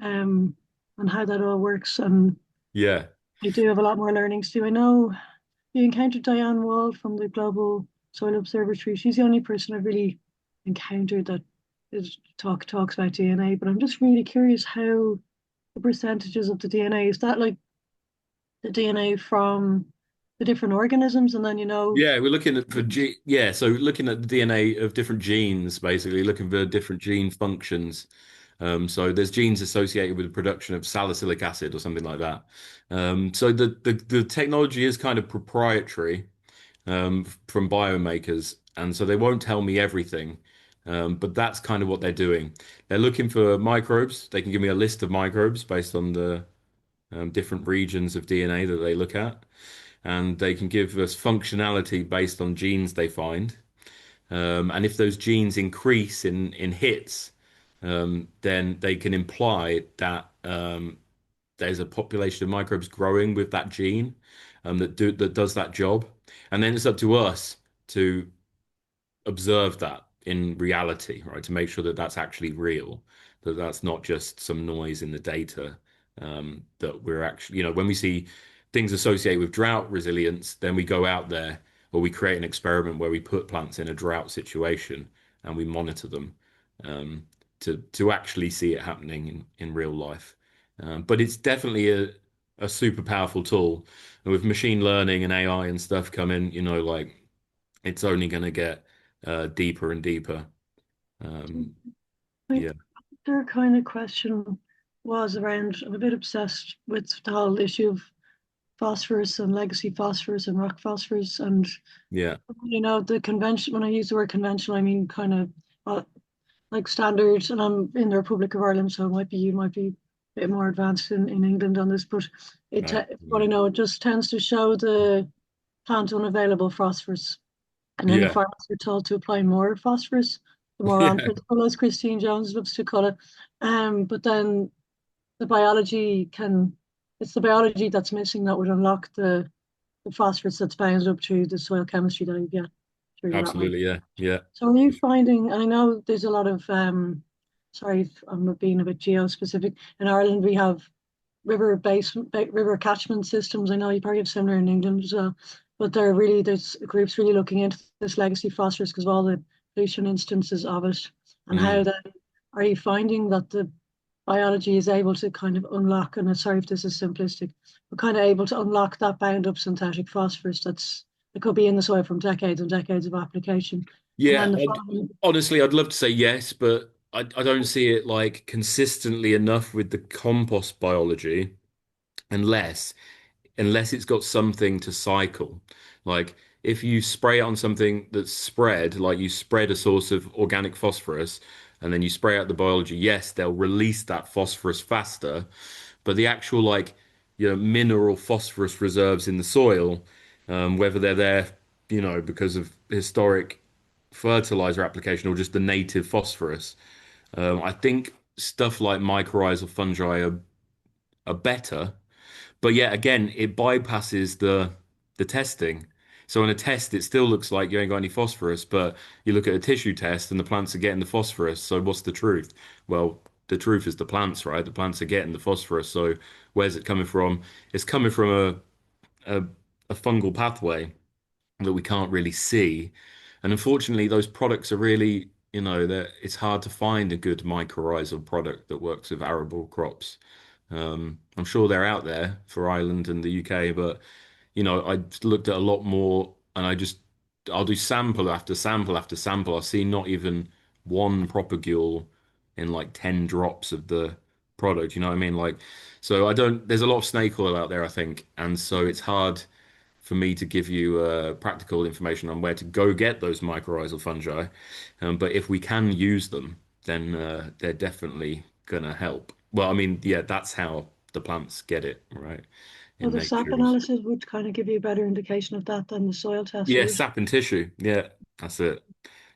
um and how that all works. And yeah, I do have a lot more learnings too. I know you encountered Diane Wall from the Global Soil Observatory. She's the only person I've really encountered that talks about DNA. But I'm just really curious how the percentages of the DNA is that like the DNA from the different organisms, and then yeah. We're looking at yeah. So looking at the DNA of different genes, basically looking for different gene functions. So there's genes associated with the production of salicylic acid or something like that. So the technology is kind of proprietary. From biomakers, and so they won't tell me everything. But that's kind of what they're doing. They're looking for microbes. They can give me a list of microbes based on the different regions of DNA that they look at, and they can give us functionality based on genes they find. And if those genes increase in hits, then they can imply that there's a population of microbes growing with that gene that does that job. And then it's up to us to observe that in reality, right? To make sure that that's actually real, that that's not just some noise in the data. That we're actually, when we see things associated with drought resilience, then we go out there or we create an experiment where we put plants in a drought situation and we monitor them to actually see it happening in real life. But it's definitely a super powerful tool. And with machine learning and AI and stuff coming, like it's only going to get deeper and deeper. Um, like yeah, their kind of question was around. I'm a bit obsessed with the whole issue of phosphorus and legacy phosphorus and rock phosphorus and yeah, the convention. When I use the word conventional, I mean kind of like standard, and I'm in the Republic of Ireland, so you might be a bit more advanced in England on this, but right. what I know, it just tends to show the plant unavailable phosphorus. And then the Yeah, farmers are told to apply more phosphorus, the more on yeah, principle, as Christine Jones loves to call it. But then the biology can, it's the biology that's missing that would unlock the phosphorus that's bound up through the soil chemistry that I get through that way. absolutely. Yeah, yeah, So are you finding, and I know there's a lot of, sorry if I'm being a bit geo-specific, in Ireland we have river catchment systems. I know you probably have similar in England as well, but there's groups really looking into this legacy phosphorus because of all the pollution instances of it, and how Mm. then are you finding that the biology is able to kind of unlock, and I'm sorry if this is simplistic, but kind of able to unlock that bound up synthetic phosphorus that could be in the soil from decades and decades of application. And Yeah, then the following, honestly, I'd love to say yes, but I don't see it like consistently enough with the compost biology unless it's got something to cycle. Like if you spray it on something that's spread, like you spread a source of organic phosphorus and then you spray out the biology, yes, they'll release that phosphorus faster, but the actual like mineral phosphorus reserves in the soil, whether they're there, because of historic fertilizer application or just the native phosphorus, I think stuff like mycorrhizal fungi are better, but yeah, again, it bypasses the testing. So in a test, it still looks like you ain't got any phosphorus, but you look at a tissue test and the plants are getting the phosphorus. So what's the truth? Well, the truth is the plants, right? The plants are getting the phosphorus. So where's it coming from? It's coming from a, a fungal pathway that we can't really see. And unfortunately, those products are really, that it's hard to find a good mycorrhizal product that works with arable crops. I'm sure they're out there for Ireland and the UK, but I looked at a lot more, and I'll do sample after sample after sample. I see not even one propagule in like 10 drops of the product. You know what I mean? Like, so I don't. There's a lot of snake oil out there, I think, and so it's hard for me to give you practical information on where to go get those mycorrhizal fungi. But if we can use them, then they're definitely gonna help. Well, I mean, yeah, that's how the plants get it, right? well, In the SAP nature is analysis would kind of give you a better indication of that than the soil test, yeah, would it? sap and tissue. Yeah, that's it.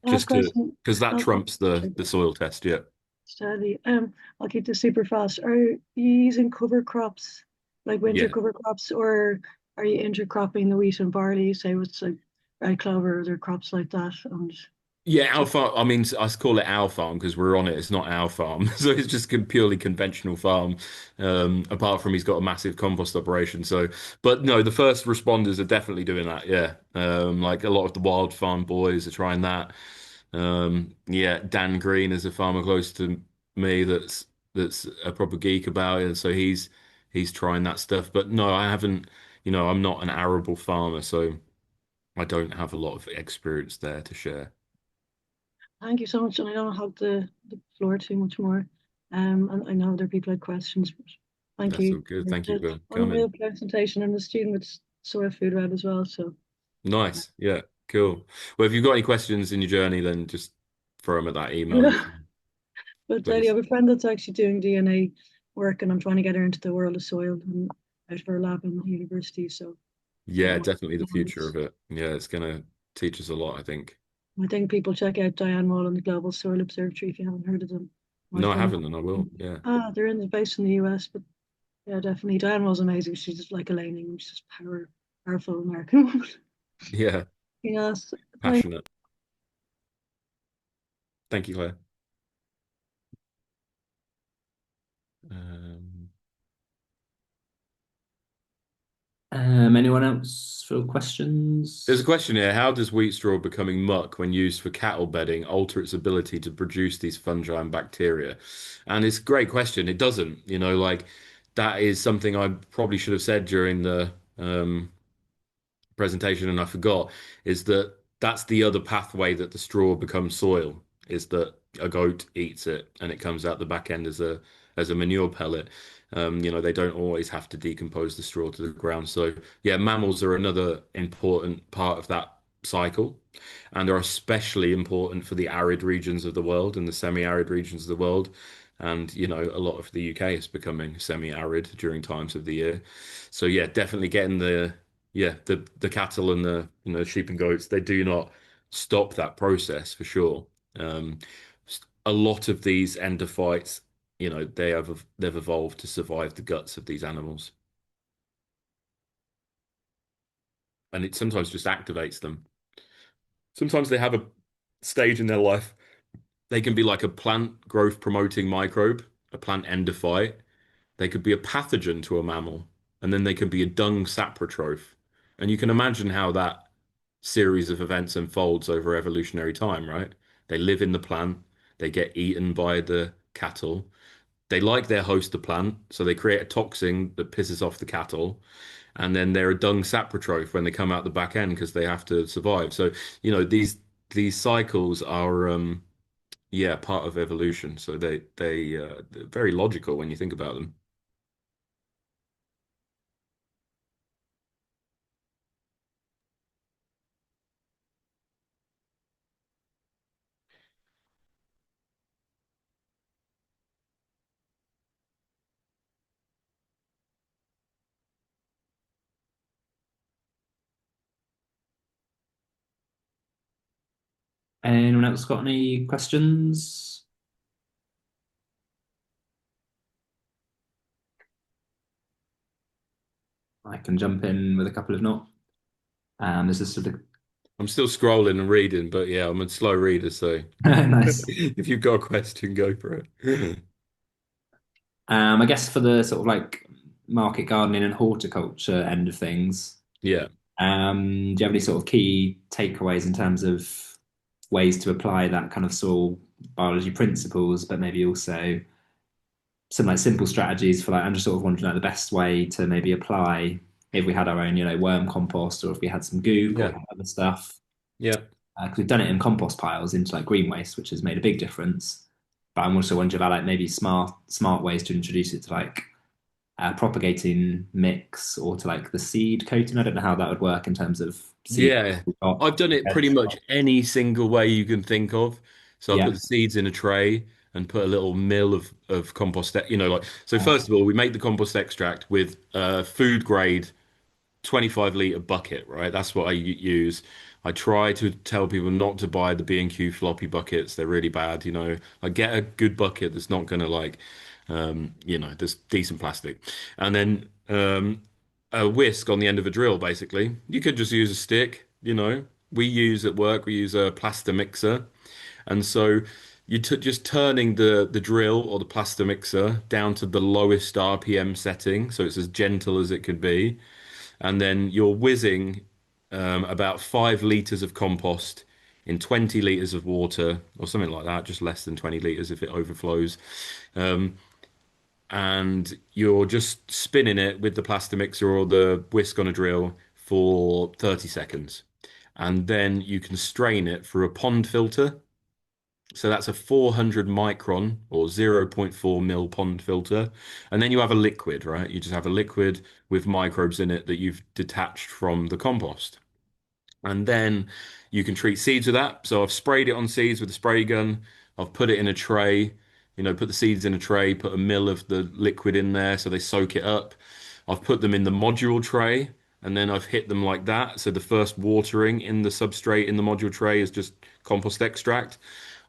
Last Just to question. because that I'll trumps the soil test. Yeah, steady. I'll keep this super fast. Are you using cover crops, like winter yeah. cover crops, or are you intercropping the wheat and barley, say with like red clover or other crops like that? And Yeah, our so, farm. I mean, I call it our farm because we're on it. It's not our farm, so it's just a purely conventional farm. Apart from he's got a massive compost operation. So, but no, the first responders are definitely doing that. Yeah, like a lot of the wild farm boys are trying that. Yeah, Dan Green is a farmer close to me that's a proper geek about it, so he's trying that stuff. But no, I haven't. I'm not an arable farmer, so I don't have a lot of experience there to share. thank you so much. And I don't have the floor too much more. And I know there are people had questions, but thank That's you all good. for Thank you the for unreal coming. presentation. I'm a student with soil food web as well. So, Nice. Yeah, cool. Well, if you've got any questions in your journey, then just throw them at that email. but But I it's, have a friend that's actually doing DNA work, and I'm trying to get her into the world of soil and out of her lab in university. So, yeah, um, definitely the future of it. Yeah, it's gonna teach us a lot, I think. I think people check out Diane Wall and the Global Soil Observatory if you haven't heard of them. My No, I friend, haven't, and I will. Yeah. they're based in the US, but yeah, definitely Diane Wall's amazing. She's just like Elaine, she's just powerful American woman. Yeah. Yes, thank Passionate. Thank you, Claire. Um, Anyone else for there's a questions? question here. How does wheat straw becoming muck when used for cattle bedding alter its ability to produce these fungi and bacteria? And it's a great question. It doesn't, like that is something I probably should have said during the presentation and I forgot is that that's the other pathway that the straw becomes soil is that a goat eats it and it comes out the back end as a manure pellet. They don't always have to decompose the straw to the ground. So yeah, mammals are another important part of that cycle and are especially important for the arid regions of the world and the semi-arid regions of the world. And a lot of the UK is becoming semi-arid during times of the year. So yeah, definitely getting the cattle and the sheep and goats, they do not stop that process for sure. Um, a lot of these endophytes, they've evolved to survive the guts of these animals, and it sometimes just activates them. Sometimes they have a stage in their life. They can be like a plant growth promoting microbe, a plant endophyte, they could be a pathogen to a mammal, and then they could be a dung saprotroph. And you can imagine how that series of events unfolds over evolutionary time, right? They live in the plant, they get eaten by the cattle. They like their host, the plant, so they create a toxin that pisses off the cattle, and then they're a dung saprotroph when they come out the back end because they have to survive. So, these cycles are yeah, part of evolution. So they're very logical when you think about them. Anyone else got any questions? I can jump in with a couple of not. This is sort of I'm still scrolling and reading, but yeah, I'm a slow reader, so nice. if you've got a question, go for it. I guess for the sort of like market gardening and horticulture end of things, Yeah. do you have any sort of key takeaways in terms of ways to apply that kind of soil biology principles, but maybe also some like simple strategies for like, I'm just sort of wondering like the best way to maybe apply if we had our own, worm compost or if we had some goop or Yeah. other stuff. Yeah. Because we've done it in compost piles into like green waste, which has made a big difference. But I'm also wondering about like maybe smart ways to introduce it to like propagating mix or to like the seed coating. I don't know how that would work in terms of seed Yeah. top, I've done it pretty edge much top. any single way you can think of. So I put Yeah. the seeds in a tray and put a little mill of compost, like, so first of all, we make the compost extract with food grade 25-liter bucket, right? That's what I use. I try to tell people not to buy the B&Q floppy buckets. They're really bad. I get a good bucket that's not going to there's decent plastic. And then a whisk on the end of a drill, basically. You could just use a stick. We use at work, we use a plaster mixer. And so you t just turning the drill or the plaster mixer down to the lowest RPM setting, so it's as gentle as it could be, and then you're whizzing about 5 liters of compost in 20 liters of water or something like that, just less than 20 liters if it overflows. Um, and you're just spinning it with the plaster mixer or the whisk on a drill for 30 seconds. And then you can strain it through a pond filter. So that's a 400 micron or zero point 0.4 mil pond filter. And then you have a liquid, right? You just have a liquid with microbes in it that you've detached from the compost. And then you can treat seeds with that. So I've sprayed it on seeds with a spray gun. I've put it in a tray, put the seeds in a tray, put a mil of the liquid in there so they soak it up. I've put them in the module tray and then I've hit them like that. So the first watering in the substrate in the module tray is just compost extract.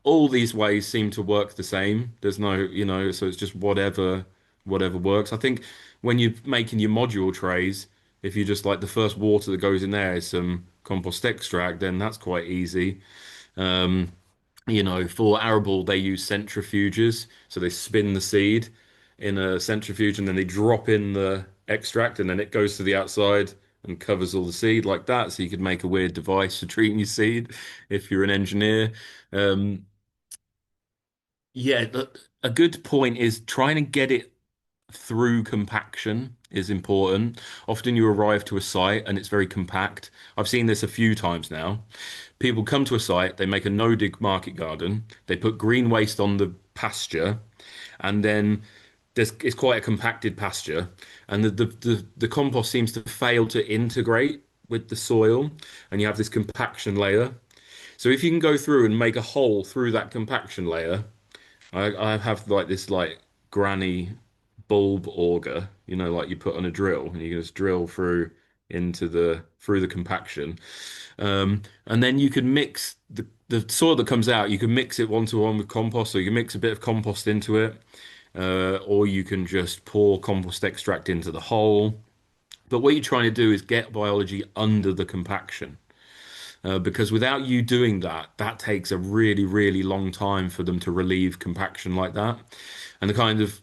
All these ways seem to work the same. There's no, so it's just whatever works. I think when you're making your module trays, if you just like the first water that goes in there is some compost extract, then that's quite easy. Um, for arable, they use centrifuges. So they spin the seed in a centrifuge and then they drop in the extract and then it goes to the outside and covers all the seed like that. So you could make a weird device for treating your seed if you're an engineer. Um, yeah, a good point is trying to get it through compaction is important. Often you arrive to a site and it's very compact. I've seen this a few times now. People come to a site, they make a no-dig market garden, they put green waste on the pasture, and then it's quite a compacted pasture, and the compost seems to fail to integrate with the soil, and you have this compaction layer. So if you can go through and make a hole through that compaction layer, I have like this like granny bulb auger, like you put on a drill, and you can just drill through the compaction. And then you can mix the soil that comes out, you can mix it one to one with compost, or you can mix a bit of compost into it, or you can just pour compost extract into the hole. But what you're trying to do is get biology under the compaction. Because without you doing that, that takes a really, really long time for them to relieve compaction like that. And the kind of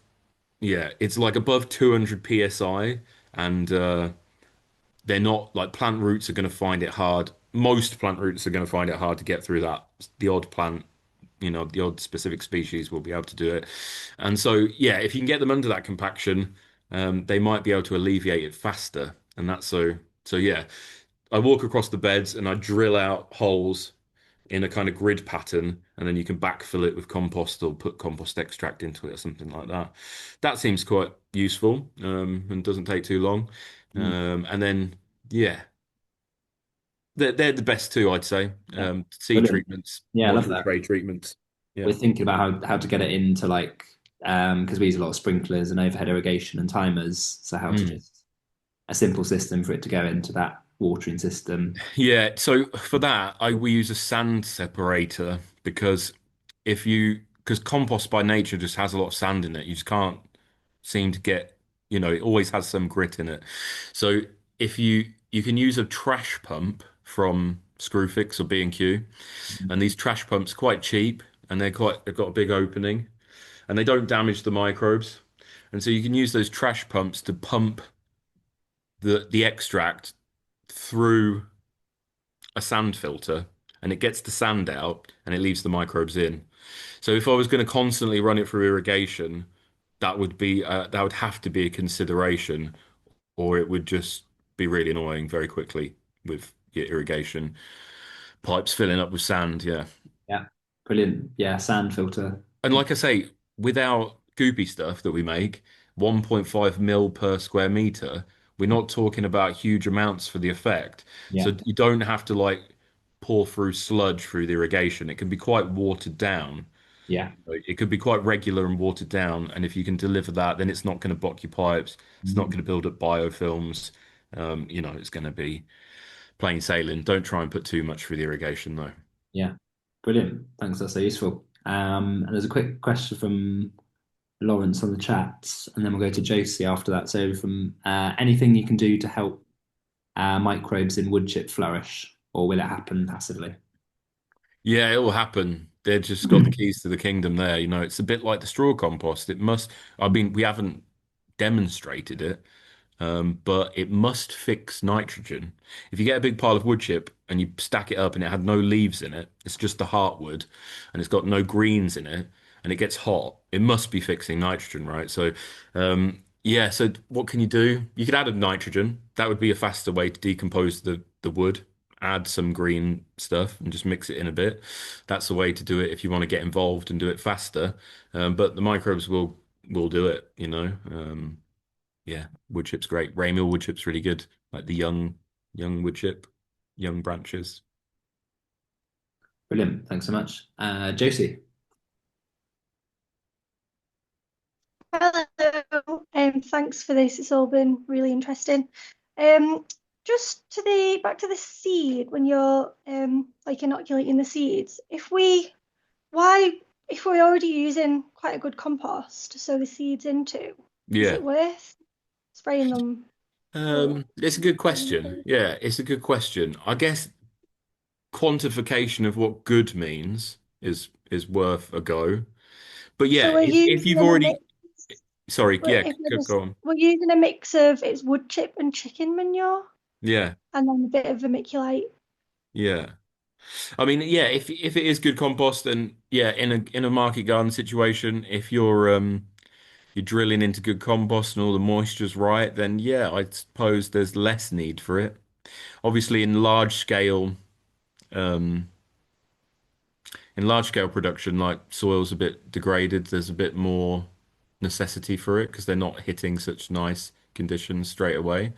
Yeah, it's like above 200 psi, and they're not like plant roots are going to find it hard. Most plant roots are going to find it hard to get through that. The odd plant, the odd specific species will be able to do it. And so, yeah, if you can get them under that compaction, they might be able to alleviate it faster. And that's so yeah. I walk across the beds and I drill out holes in a kind of grid pattern, and then you can backfill it with compost or put compost extract into it or something like that. That seems quite useful, and doesn't take too long. Mm. And then, yeah, they're the best two, I'd say. Yeah, Seed brilliant. treatments, Yeah, I love module that. tray treatments. We're Yeah. thinking about how to get it into like because we use a lot of sprinklers and overhead irrigation and timers, so how to Mm. just a simple system for it to go into that watering system. Yeah, so for that, I we use a sand separator because because compost by nature just has a lot of sand in it. You just can't seem to get, it always has some grit in it. So if you can use a trash pump from Screwfix or B&Q, and these trash pumps are quite cheap and they've got a big opening and they don't damage the microbes. And so you can use those trash pumps to pump the extract through a sand filter and it gets the sand out and it leaves the microbes in. So if I was going to constantly run it through irrigation, that would have to be a consideration, or it would just be really annoying very quickly with your irrigation pipes filling up with sand. Yeah. Yeah, brilliant. Yeah, sand filter. And like I say, with our goopy stuff that we make, 1.5 mil per square meter, we're not talking about huge amounts for the effect. Yeah. So you don't have to like pour through sludge through the irrigation. It can be quite watered down. Yeah. It could be quite regular and watered down. And if you can deliver that, then it's not going to block your pipes. It's not Mm. going to build up biofilms. It's going to be plain sailing. Don't try and put too much through the irrigation though. Yeah, brilliant. Thanks, that's so useful. And there's a quick question from Lawrence on the chat, and then we'll go to Josie after that. So, from anything you can do to help microbes in wood chip flourish, or will it happen passively? Yeah, it will happen. They've just got the keys to the kingdom there. It's a bit like the straw compost. I mean, we haven't demonstrated it, but it must fix nitrogen. If you get a big pile of wood chip and you stack it up and it had no leaves in it, it's just the heartwood and it's got no greens in it and it gets hot, it must be fixing nitrogen, right? So, yeah, so what can you do? You could add a nitrogen. That would be a faster way to decompose the wood. Add some green stuff and just mix it in a bit. That's the way to do it if you want to get involved and do it faster. But the microbes will do it. Yeah, wood chip's great. Raymill wood chip's really good. Like the young wood chip, young branches. Brilliant. Thanks so much. Josie. Hello, thanks for this. It's all been really interesting. Um, just back to the seed when you're like inoculating the seeds. Why if we're already using quite a good compost to sow the seeds into, is Yeah. it worth spraying them full It's a good or question. anything? Yeah, it's a good question. I guess quantification of what good means is worth a go. But So yeah, we're if using you've a already, mix. sorry, But yeah, if we're go on. using a mix of it's wood chip and chicken manure, Yeah, and then a bit of vermiculite. yeah. I mean, yeah, if it is good compost, then yeah, in a market garden situation, if you're drilling into good compost and all the moisture's right, then yeah, I suppose there's less need for it. Obviously, um, in large scale production, like soil's a bit degraded, there's a bit more necessity for it because they're not hitting such nice conditions straight away.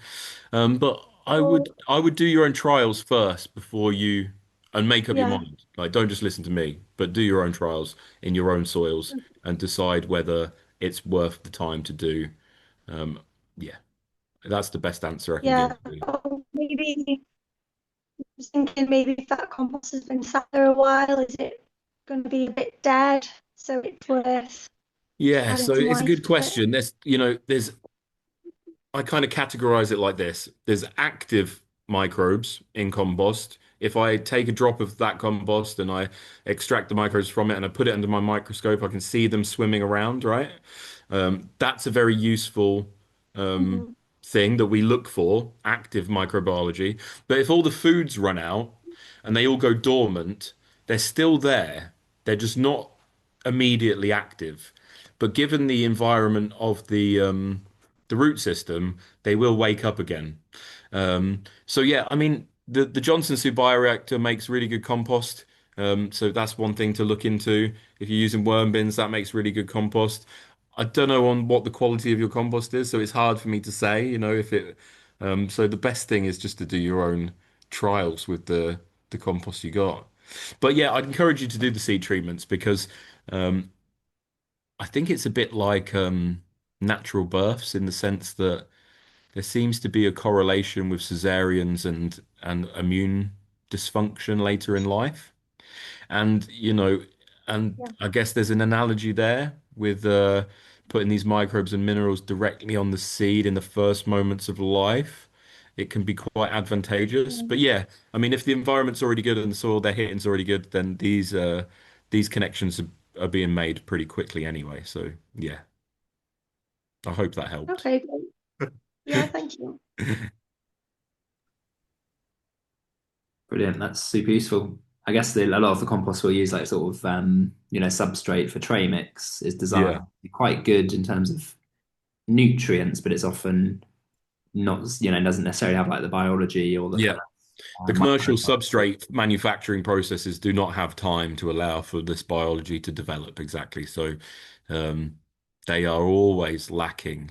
But Or I would do your own trials first before you and make up your yeah. mind. Like, don't just listen to me, but do your own trials in your own soils and decide whether it's worth the time to do. Um, yeah, that's the best answer I can give Yeah, you. or maybe just thinking maybe if that compost has been sat there a while, is it going to be a bit dead? So it's worth Yeah, adding so some it's a life good to it. question. I kind of categorize it like this. There's active microbes in compost. If I take a drop of that compost and I extract the microbes from it and I put it under my microscope, I can see them swimming around, right? That's a very useful um, Mhm. thing that we look for, active microbiology. But if all the foods run out and they all go dormant, they're still there. They're just not immediately active. But given the environment of the root system, they will wake up again. So yeah, I mean the Johnson Soup bioreactor makes really good compost. So that's one thing to look into. If you're using worm bins, that makes really good compost. I don't know on what the quality of your compost is, so it's hard for me to say, if it. So the best thing is just to do your own trials with the compost you got. But yeah, I'd encourage you to do the seed treatments because um, I think it's a bit like natural births in the sense that there seems to be a correlation with cesareans and immune dysfunction later in life. And, and Yeah. I guess there's an analogy there with putting these microbes and minerals directly on the seed in the first moments of life. It can be quite advantageous. But Mm. yeah, I mean, if the environment's already good and the soil they're hitting's already good, then these connections are being made pretty quickly anyway. So yeah, I hope that helped. Okay, great. Yeah, thank you. Brilliant. That's super useful. I guess a lot of the compost we'll use, like sort of, substrate for tray mix, is designed Yeah. to be quite good in terms of nutrients, but it's often not, doesn't necessarily have like the biology or the Yeah. kind of The commercial microbiology. substrate manufacturing processes do not have time to allow for this biology to develop exactly. So um, they are always lacking.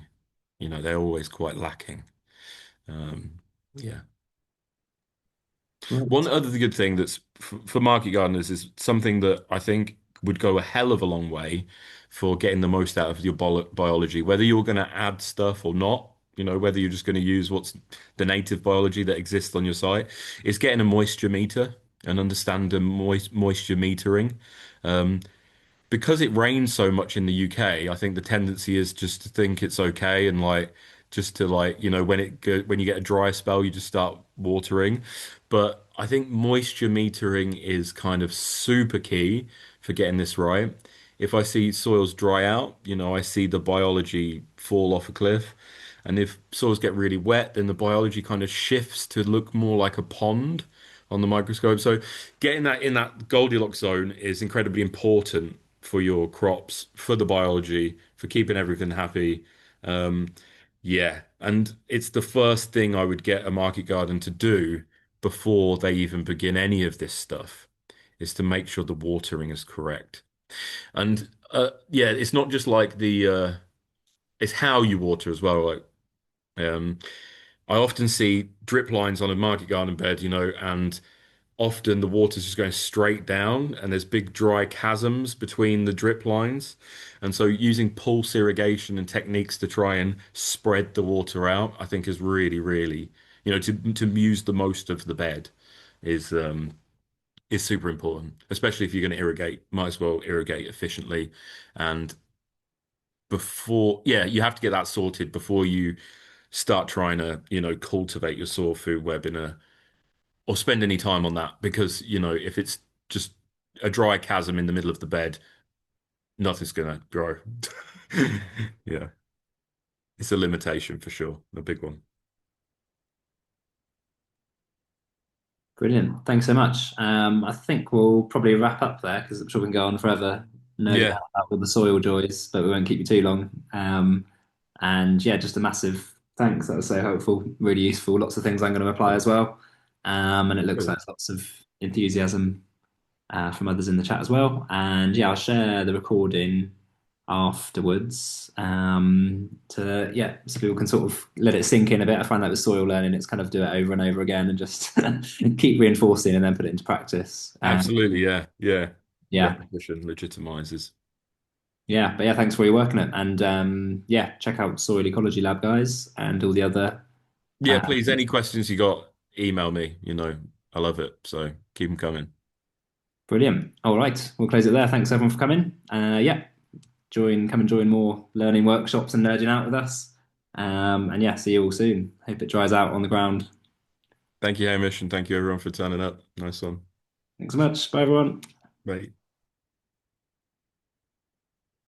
They're always quite lacking. Yeah. One Great. other good thing that's for market gardeners is something that I think would go a hell of a long way for getting the most out of your biology, whether you're going to add stuff or not, whether you're just going to use what's the native biology that exists on your site, is getting a moisture meter and understand the moisture metering. Um, because it rains so much in the UK, I think the tendency is just to think it's okay and like just to like, when you get a dry spell, you just start watering. But I think moisture metering is kind of super key for getting this right. If I see soils dry out, I see the biology fall off a cliff. And if soils get really wet, then the biology kind of shifts to look more like a pond on the microscope. So getting that in that Goldilocks zone is incredibly important for your crops, for the biology, for keeping everything happy. Um, yeah, and it's the first thing I would get a market garden to do before they even begin any of this stuff, is to make sure the watering is correct. And yeah, it's not just like it's how you water as well. Like um, I often see drip lines on a market garden bed, and often the water's just going straight down and there's big dry chasms between the drip lines. And so using pulse irrigation and techniques to try and spread the water out, I think is really, really, to use the most of the bed is is super important, especially if you're going to irrigate, might as well irrigate efficiently. And yeah, you have to get that sorted before you start trying to, cultivate your soil food web or spend any time on that because, if it's just a dry chasm in the middle of the bed, nothing's gonna grow. Yeah, it's a limitation for sure, a big one. Brilliant. Thanks so much. I think we'll probably wrap up there because I'm sure we can go on forever nerding Yeah, out about all the soil joys, but we won't keep you too long. And yeah, just a massive thanks. That was so helpful, really useful. Lots of things I'm going to apply as well. And it looks like brilliant. there's lots of enthusiasm from others in the chat as well. And yeah, I'll share the recording afterwards to yeah, so people can sort of let it sink in a bit. I find that with soil learning, it's kind of do it over and over again and just keep reinforcing and then put it into practice. Absolutely, yeah, yeah. Yeah, Repetition legitimizes. yeah, but yeah, thanks for your work on it. And yeah, check out Soil Ecology Lab guys and all the other. Yeah, Uh, please, any questions you got, email me. I love it. So keep them coming. Brilliant. All right, we'll close it there. Thanks everyone for coming. Yeah, come and join more learning workshops and nerding out with us. And yeah, see you all soon. Hope it dries out on the ground. Thank you, Hamish, and thank you everyone for turning up. Nice one. Thanks so much. Bye everyone. Bye.